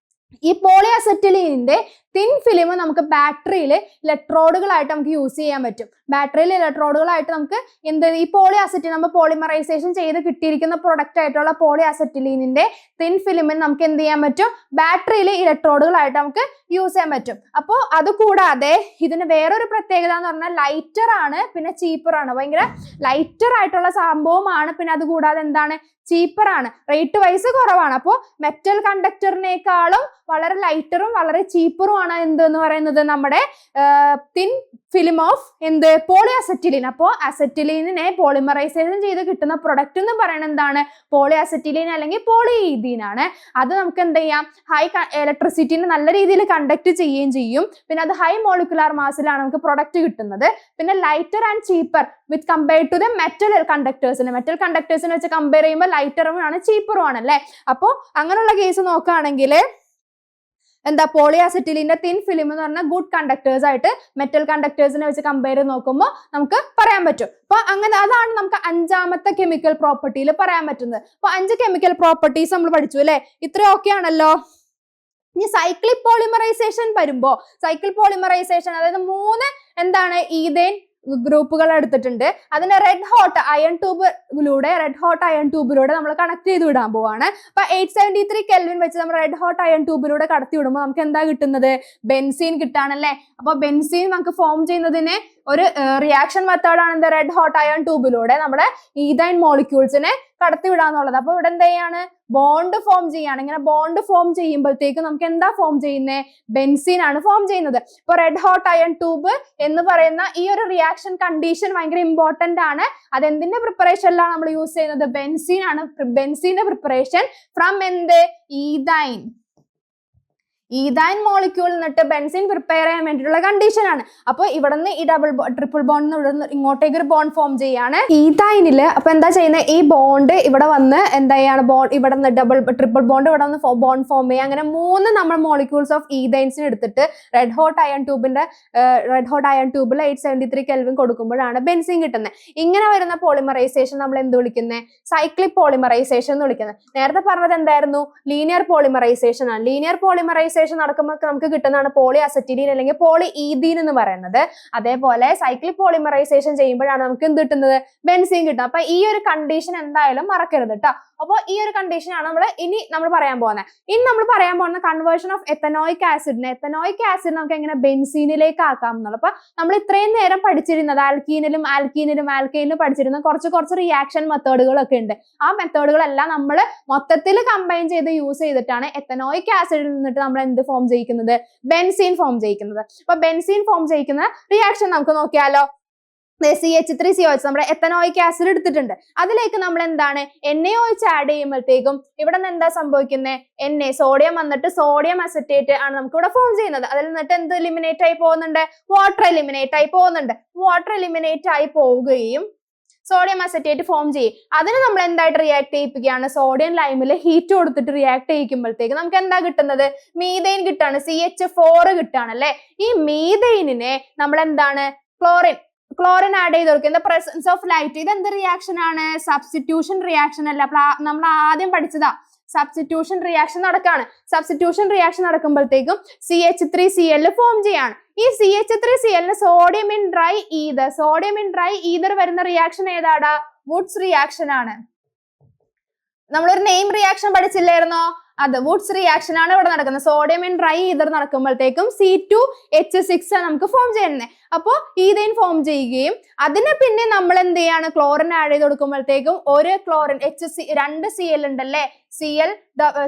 ഈ പോളി അസറ്റിലീനിന്റെ തിൻ ഫിലിം നമുക്ക് ബാറ്ററിയിൽ ഇലക്ട്രോഡുകളായിട്ട് നമുക്ക് യൂസ് ചെയ്യാൻ പറ്റും. ബാറ്ററിയിൽ ഇലക്ട്രോഡുകളായിട്ട് നമുക്ക് ഈ പോളി അസറ്റിൻ നമ്മൾ പോളിമറൈസേഷൻ ചെയ്ത് കിട്ടിയിരിക്കുന്ന പ്രൊഡക്റ്റ് ആയിട്ടുള്ള പോളി അസറ്റിലീനിന്റെ തിൻ ഫിലിമിന് നമുക്ക് എന്ത് ചെയ്യാൻ പറ്റും, ബാറ്ററിയിൽ ഇലക്ട്രോഡുകളായിട്ട് നമുക്ക് യൂസ് ചെയ്യാൻ പറ്റും. അപ്പോൾ അത് കൂടാതെ ഇതിന് വേറൊരു പ്രത്യേകത എന്ന് പറഞ്ഞാൽ ലൈറ്റർ ആണ്, പിന്നെ ചീപ്പർ ആണ്. ഭയങ്കര ലൈറ്റർ ആയിട്ടുള്ള സംഭവമാണ്. പിന്നെ അത് കൂടാതെ എന്താണ്, ചീപ്പർ ആണ്, റേറ്റ് വൈസ് കുറവാണ്. അപ്പോൾ മെറ്റൽ കണ്ടക്ടറിനേക്കാളും വളരെ ലൈറ്ററും വളരെ ചീപ്പറും ആണ് എന്തെന്ന് പറയുന്നത് നമ്മുടെ തിൻ ഫിലിം ഓഫ് എന്ത് പോളി അസറ്റിലീൻ. അപ്പോൾ അസറ്റിലീനിനെ പോളിമറൈസേഷൻ ചെയ്ത് കിട്ടുന്ന പ്രൊഡക്റ്റ് എന്ന് പറയുന്നത് എന്താണ്? പോളി അസറ്റിലീൻ അല്ലെങ്കിൽ പോളി ഈഥീൻ ആണ്. അത് നമുക്ക് എന്ത് ചെയ്യാം? ഹൈ ഇലക്ട്രിസിറ്റിനെ നല്ല രീതിയിൽ കണ്ടക്ട് ചെയ്യുകയും ചെയ്യും. പിന്നെ അത് ഹൈ മോളിക്കുലാർ മാസിലാണ് നമുക്ക് പ്രൊഡക്റ്റ് കിട്ടുന്നത്. പിന്നെ lighter and cheaper with compared to the metal കണ്ടക്ടേഴ്സിനെ വെച്ച് കമ്പയർ ചെയ്യുമ്പോൾ ലൈറ്ററും ആണ് ചീപ്പറും ആണ് അല്ലേ. അപ്പോൾ അങ്ങനെയുള്ള കേസ് നോക്കുകയാണെങ്കിൽ എന്താ പോളി അസറ്റിലിന്റെ തിൻ ഫിലിം എന്ന് പറഞ്ഞാൽ ഗുഡ് കണ്ടക്ടേഴ്സ് ആയിട്ട് മെറ്റൽ കണ്ടക്ടേഴ്സിനെ വെച്ച് കമ്പയർ ചെയ്ത് നോക്കുമ്പോൾ നമുക്ക് പറയാൻ പറ്റും. അപ്പൊ അങ്ങനെ അതാണ് നമുക്ക് 5ാമത്തെ കെമിക്കൽ പ്രോപ്പർട്ടിയിൽ പറയാൻ പറ്റുന്നത്. അപ്പൊ 5 കെമിക്കൽ പ്രോപ്പർട്ടീസ് നമ്മൾ പഠിച്ചു അല്ലെ. ഇത്ര ഓക്കെ ആണല്ലോ. ഇനി സൈക്ലിക് പോളിമറൈസേഷൻ വരുമ്പോ സൈക്ലിക് പോളിമറൈസേഷൻ അതായത് 3 എന്താണ് ഈഥേൻ ഗ്രൂപ്പുകൾ എടുത്തിട്ടുണ്ട്. അതിനെ റെഡ് ഹോട്ട് അയൺ ട്യൂബിലൂടെ നമ്മൾ കണക്ട് ചെയ്ത് വിടാൻ പോവാണ്. അപ്പൊ 873 കെൽവിൻ വെച്ച് നമ്മൾ റെഡ് ഹോട്ട് അയൺ ട്യൂബിലൂടെ കടത്തി വിടുമ്പോൾ നമുക്ക് എന്താ കിട്ടുന്നത്? ബെൻസീൻ കിട്ടാണല്ലേ. അപ്പൊ ബെൻസീൻ നമുക്ക് ഫോം ചെയ്യുന്നതിന് ഒരു റിയാക്ഷൻ മെത്തേഡാണ് എന്താ? റെഡ് ഹോട്ട് അയൺ ട്യൂബിലൂടെ നമ്മുടെ ഈഥൈൻ മോളിക്യൂൾസിനെ കടത്തി വിടാന്നുള്ളത്. അപ്പൊ ഇവിടെ എന്താണ്? ബോണ്ട് ഫോം ചെയ്യാണ്. ഇങ്ങനെ ബോണ്ട് ഫോം ചെയ്യുമ്പോഴത്തേക്ക് നമുക്ക് എന്താ ഫോം ചെയ്യുന്നത്? ബെൻസീൻ ആണ് ഫോം ചെയ്യുന്നത്. ഇപ്പൊ റെഡ് ഹോട്ട് അയൺ ട്യൂബ് എന്ന് പറയുന്ന ഈ ഒരു റിയാക്ഷൻ കണ്ടീഷൻ ഭയങ്കര ഇമ്പോർട്ടന്റ് ആണ്. അതെന്തിന്റെ പ്രിപ്പറേഷനിലാണ് നമ്മൾ യൂസ് ചെയ്യുന്നത്? ബെൻസീൻ ആണ്. ബെൻസീന്റെ പ്രിപ്പറേഷൻ ഫ്രം എന്ത്? ഈഥൈൻ മോളിക്യൂൾ എന്നിട്ട് ബെൻസിൻ പ്രിപ്പയർ ചെയ്യാൻ വേണ്ടിയിട്ടുള്ള കണ്ടീഷൻ ആണ്. അപ്പോൾ ഇവിടെ നിന്ന് ഈ ട്രിപ്പിൾ ബോണ്ട് ഇങ്ങോട്ടേക്ക് ഒരു ബോണ്ട് ഫോം ചെയ്യാണ് ഈഥൈനില്. അപ്പൊ എന്താ ചെയ്യുന്നത്? ഈ ബോണ്ട് ഇവിടെ വന്ന് എന്താ ചെയ്യാണ്? ഇവിടെ നിന്ന് ട്രിപ്പിൾ ബോണ്ട് ഇവിടെ വന്ന് ബോണ്ട് ഫോം ചെയ്യുക. അങ്ങനെ 3 നമ്മൾ മോളിക്യൂൾസ് ഓഫ് ഈഥൈൻസിന് എടുത്തിട്ട് റെഡ് ഹോട്ട് അയൺ ട്യൂബിൽ 873 കെൽവിൻ കൊടുക്കുമ്പോഴാണ് ബെൻസിൻ കിട്ടുന്നത്. ഇങ്ങനെ വരുന്ന പോളിമറൈസേഷൻ നമ്മൾ എന്ത് വിളിക്കുന്നത്? സൈക്ലിക് പോളിമറൈസേഷൻ എന്ന് വിളിക്കുന്നത്. നേരത്തെ പറഞ്ഞത് എന്തായിരുന്നു? ലീനിയർ പോളിമറൈസേഷൻ ആണ്. ലീനിയർ പോളിമറൈസേഷൻ നടക്കുമ്പോൾ നമുക്ക് കിട്ടുന്നതാണ് പോളി അസറ്റിലീൻ അല്ലെങ്കിൽ പോളി ഈഥീൻ എന്ന് പറയുന്നത്. അതേപോലെ സൈക്ലിക് പോളിമറൈസേഷൻ ചെയ്യുമ്പോഴാണ് നമുക്ക് എന്ത് കിട്ടുന്നത്? ബെൻസീൻ കിട്ടുന്നത്. അപ്പൊ ഈ ഒരു കണ്ടീഷൻ എന്തായാലും മറക്കരുത് കേട്ടോ. അപ്പോൾ ഈ ഒരു കണ്ടീഷനാണ് നമ്മൾ പറയാൻ പോകുന്നത്. ഇനി നമ്മൾ പറയാൻ പോകുന്ന കൺവേർഷൻ ഓഫ് എത്തനോയിക് ആസിഡ് നമുക്ക് എങ്ങനെ ബെൻസീനിലേക്ക് ആക്കാം എന്നുള്ളത്. അപ്പൊ നമ്മൾ ഇത്രയും നേരം പഠിച്ചിരുന്നത് ആൽക്കീനിലും ആൽക്കൈനിലും പഠിച്ചിരുന്ന കുറച്ച് റിയാക്ഷൻ മെത്തേഡുകളൊക്കെ ഉണ്ട്. ആ മെത്തേഡുകളെല്ലാം നമ്മൾ മൊത്തത്തിൽ കമ്പൈൻ ചെയ്ത് യൂസ് ചെയ്തിട്ടാണ് എത്തനോയിക് ആസിഡിൽ നിന്നിട്ട് നമ്മൾ എന്ത് ഫോം ചെയ്യിക്കുന്നത്? ബെൻസീൻ ഫോം ചെയ്യിക്കുന്നത്. അപ്പൊ ബെൻസീൻ ഫോം ചെയ്യിക്കുന്ന റിയാക്ഷൻ നമുക്ക് നോക്കിയാലോ. CH3COH നമ്മുടെ എത്തനോയിക് ആസിഡ് എടുത്തിട്ടുണ്ട്. അതിലേക്ക് നമ്മൾ എന്താണ് NaOH ആഡ് ചെയ്യുമ്പോഴത്തേക്കും ഇവിടെ നിന്ന് എന്താ സംഭവിക്കുന്നത്? സോഡിയം വന്നിട്ട് സോഡിയം അസറ്റേറ്റ് ആണ് നമുക്ക് ഇവിടെ ഫോം ചെയ്യുന്നത്. അതിൽ നിന്നിട്ട് എന്ത് എലിമിനേറ്റ് ആയി പോകുന്നുണ്ട്? വാട്ടർ എലിമിനേറ്റ് ആയി പോകുന്നുണ്ട്. വാട്ടർ എലിമിനേറ്റ് ആയി പോവുകയും സോഡിയം അസറ്റേറ്റ് ഫോം ചെയ്യും. അതിന് നമ്മൾ എന്തായിട്ട് റിയാക്ട് ചെയ്യിപ്പിക്കുകയാണ്? സോഡിയം ലൈമിൽ ഹീറ്റ് കൊടുത്തിട്ട് റിയാക്ട് ചെയ്യിക്കുമ്പോഴത്തേക്ക് നമുക്ക് എന്താ കിട്ടുന്നത്? മീഥൈൻ കിട്ടാണ്. CH4 കിട്ടാണ് അല്ലെ. ഈ മീഥൈനിനെ നമ്മൾ എന്താണ്? ക്ലോറിൻ ആഡ് ചെയ്ത് കൊടുക്കുക. In the presence of light. ഇത് എന്ത് റിയാക്ഷൻ ആണ്? സബ്സ്റ്റിറ്റ്യൂഷൻ റിയാക്ഷൻ അല്ല. നമ്മൾ ആദ്യം പഠിച്ചതാ. സബ്സ്റ്റിറ്റ്യൂഷൻ റിയാക്ഷൻ നടക്കാണ്. സബ്സ്റ്റിറ്റ്യൂഷൻ റിയാക്ഷൻ നടക്കുമ്പോഴത്തേക്കും CH3Cl ഫോം ചെയ്യാണ്. ഈ CH3Cl sodium in dry ether വരുന്ന റിയാക്ഷൻ ഏതാടാ? വുഡ്സ് റിയാക്ഷൻ ആണ്. നമ്മളൊരു നെയിം റിയാക്ഷൻ പഠിച്ചില്ലായിരുന്നോ? അത് വുഡ്സ് റിയാക്ഷൻ ആണ് ഇവിടെ നടക്കുന്നത്. സോഡിയം ഇൻ ഡ്രൈ ഈതർ നടക്കുമ്പോഴത്തേക്കും C2H6 നമുക്ക് ഫോം ചെയ്യുന്നത്. അപ്പോൾ ഈഥൈൻ ഫോം ചെയ്യുകയും അതിന് പിന്നെ നമ്മൾ എന്ത് ചെയ്യാണ്? ക്ലോറിൻ ആഡ് ചെയ്ത് കൊടുക്കുമ്പോഴത്തേക്കും ഒരു ക്ലോറിൻ 2 Cl ഉണ്ടല്ലേ, Cl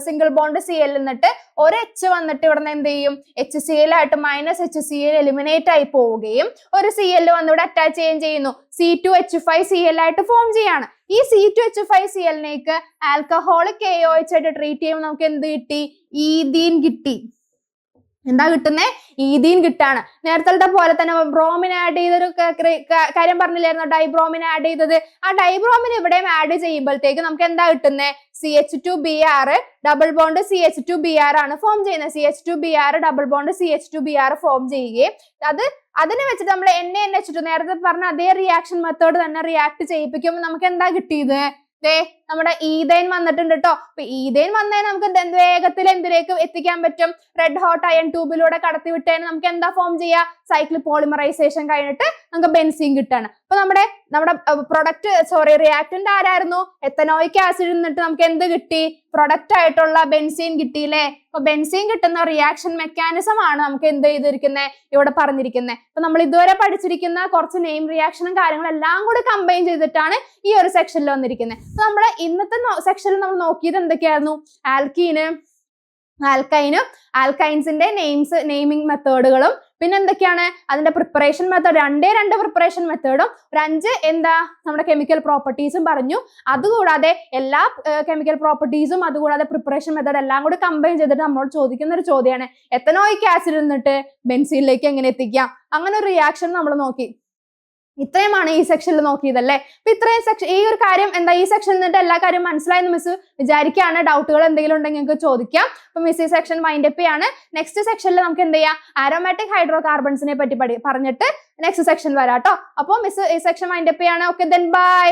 സിംഗിൾ ബോണ്ട് Cl എന്നിട്ട് ഒരു H വന്നിട്ട് ഇവിടെ നിന്ന് എന്ത് ചെയ്യും? HCl ആയിട്ട് -HCl എലിമിനേറ്റ് ആയി പോവുകയും ഒരു Cl വന്ന് ഇവിടെ അറ്റാച്ച് ചെയ്യുന്നു. C2H5Cl ആയിട്ട് ഫോം ചെയ്യാണ്. ഈ C2H5Cl-നേക്ക് ആൽക്കഹോളിക് AOH ആയിട്ട് ട്രീറ്റ് ചെയ്യുമ്പോൾ നമുക്ക് എന്ത് കിട്ടി? ഈഥീൻ കിട്ടി. എന്താ കിട്ടുന്നേ? ഈഥീൻ കിട്ടാണ്. നേരത്തെ പോലെ തന്നെ ബ്രോമിൻ ആഡ് ചെയ്തൊരു കാര്യം പറഞ്ഞില്ലായിരുന്നു? ഡൈബ്രോമിൻ ആഡ് ചെയ്തത്. ആ ഡൈബ്രോമിൻ ഇവിടെയും ആഡ് ചെയ്യുമ്പോഴത്തേക്ക് നമുക്ക് എന്താ കിട്ടുന്നത്? CH2Br ഡബിൾ ബോണ്ട് CH2Br ആണ് ഫോം ചെയ്യുന്നത്. CH2Br double bond CH2Br form ചെയ്യുകയും അതിനെ വെച്ചിട്ട് നമ്മൾ NaNH2 നേരത്തെ പറഞ്ഞ അതേ റിയാക്ഷൻ മെത്തേഡ് തന്നെ റിയാക്ട് ചെയ്യിപ്പിക്കുമ്പോൾ നമുക്ക് എന്താ കിട്ടിയത്? നമ്മുടെ ഈഥൈൻ വന്നിട്ടുണ്ട് കേട്ടോ. അപ്പൊ ഈഥൈൻ വന്നതിന് നമുക്ക് വേഗത്തിൽ എന്തിലേക്ക് എത്തിക്കാൻ പറ്റും? റെഡ് ഹോട്ട് അയൺ ട്യൂബിലൂടെ കടത്തി വിട്ടതിന് നമുക്ക് എന്താ ഫോം ചെയ്യുക? സൈക്ലിക് പോളിമറൈസേഷൻ കഴിഞ്ഞിട്ട് നമുക്ക് ബെൻസീൻ കിട്ടാണ്. അപ്പൊ നമ്മുടെ റിയാക്ടന്റ് ആരായിരുന്നു? എത്തനോയിക് ആസിഡ് നിന്നിട്ട് നമുക്ക് എന്ത് കിട്ടി? പ്രൊഡക്റ്റ് ആയിട്ടുള്ള ബെൻസീൻ കിട്ടിയില്ലേ? അപ്പൊ ബെൻസീൻ കിട്ടുന്ന റിയാക്ഷൻ മെക്കാനിസം ആണ് നമുക്ക് എന്ത് ചെയ്തിരിക്കുന്നത്? ഇവിടെ പറഞ്ഞിരിക്കുന്നത്. അപ്പൊ നമ്മൾ ഇതുവരെ പഠിച്ചിരിക്കുന്ന കുറച്ച് നെയിം റിയാക്ഷനും കാര്യങ്ങളും എല്ലാം കൂടി കമ്പൈൻ ചെയ്തിട്ടാണ് ഈ ഒരു സെക്ഷനിൽ വന്നിരിക്കുന്നത്. അപ്പൊ നമ്മുടെ ഇന്നത്തെ സെക്ഷനിൽ നമ്മൾ നോക്കിയത് എന്തൊക്കെയായിരുന്നു? ആൽക്കീന്, ആൽക്കൈനും ആൽക്കൈൻസിന്റെ നെയിമിംഗ് മെത്തേഡുകളും പിന്നെ എന്തൊക്കെയാണ് അതിന്റെ പ്രിപ്പറേഷൻ മെത്തേഡ്, രണ്ട് പ്രിപ്പറേഷൻ മെത്തേഡും, ഒരു 5 എന്താ നമ്മുടെ കെമിക്കൽ പ്രോപ്പർട്ടീസും പറഞ്ഞു. അതുകൂടാതെ എല്ലാ കെമിക്കൽ പ്രോപ്പർട്ടീസും അതുകൂടാതെ പ്രിപ്പറേഷൻ മെത്തേഡ് എല്ലാം കൂടി കമ്പൈൻ ചെയ്തിട്ട് നമ്മളോട് ചോദിക്കുന്ന ഒരു ചോദ്യമാണ് എത്തനോയിക് ആസിഡ് എന്നിട്ട് ബെൻസീനിലേക്ക് എങ്ങനെ എത്തിക്കാം. അങ്ങനെ ഒരു റിയാക്ഷൻ നമ്മൾ നോക്കി. ഇത്രയുമാണ് ഈ സെക്ഷനിൽ നോക്കിയതല്ലേ. അപ്പൊ ഇത്രയും സെക്ഷൻ ഈ ഒരു കാര്യം എന്താ ഈ സെക്ഷനിൽ നിന്നിട്ട് എല്ലാ കാര്യം മനസ്സിലായെന്ന് മിസ് വിചാരിക്കുകയാണ്. ഡൗട്ടുകൾ എന്തെങ്കിലും ഉണ്ടെങ്കിൽ നിങ്ങൾക്ക് ചോദിക്കാം. അപ്പൊ മിസ് ഈ സെക്ഷൻ മൈൻഡ് അപ്പ് ചെയ്യാണ്. നെക്സ്റ്റ് സെക്ഷനിൽ നമുക്ക് എന്ത് ചെയ്യാം, ആരോമാറ്റിക് ഹൈഡ്രോ കാർബൺസിനെ പറ്റി പറഞ്ഞിട്ട് നെക്സ്റ്റ് സെക്ഷൻ വരാം കേട്ടോ. അപ്പോൾ മിസ് ഈ സെക്ഷൻ മൈൻഡ് അപ്പ് ചെയ്യാണ്. Okay, then bye.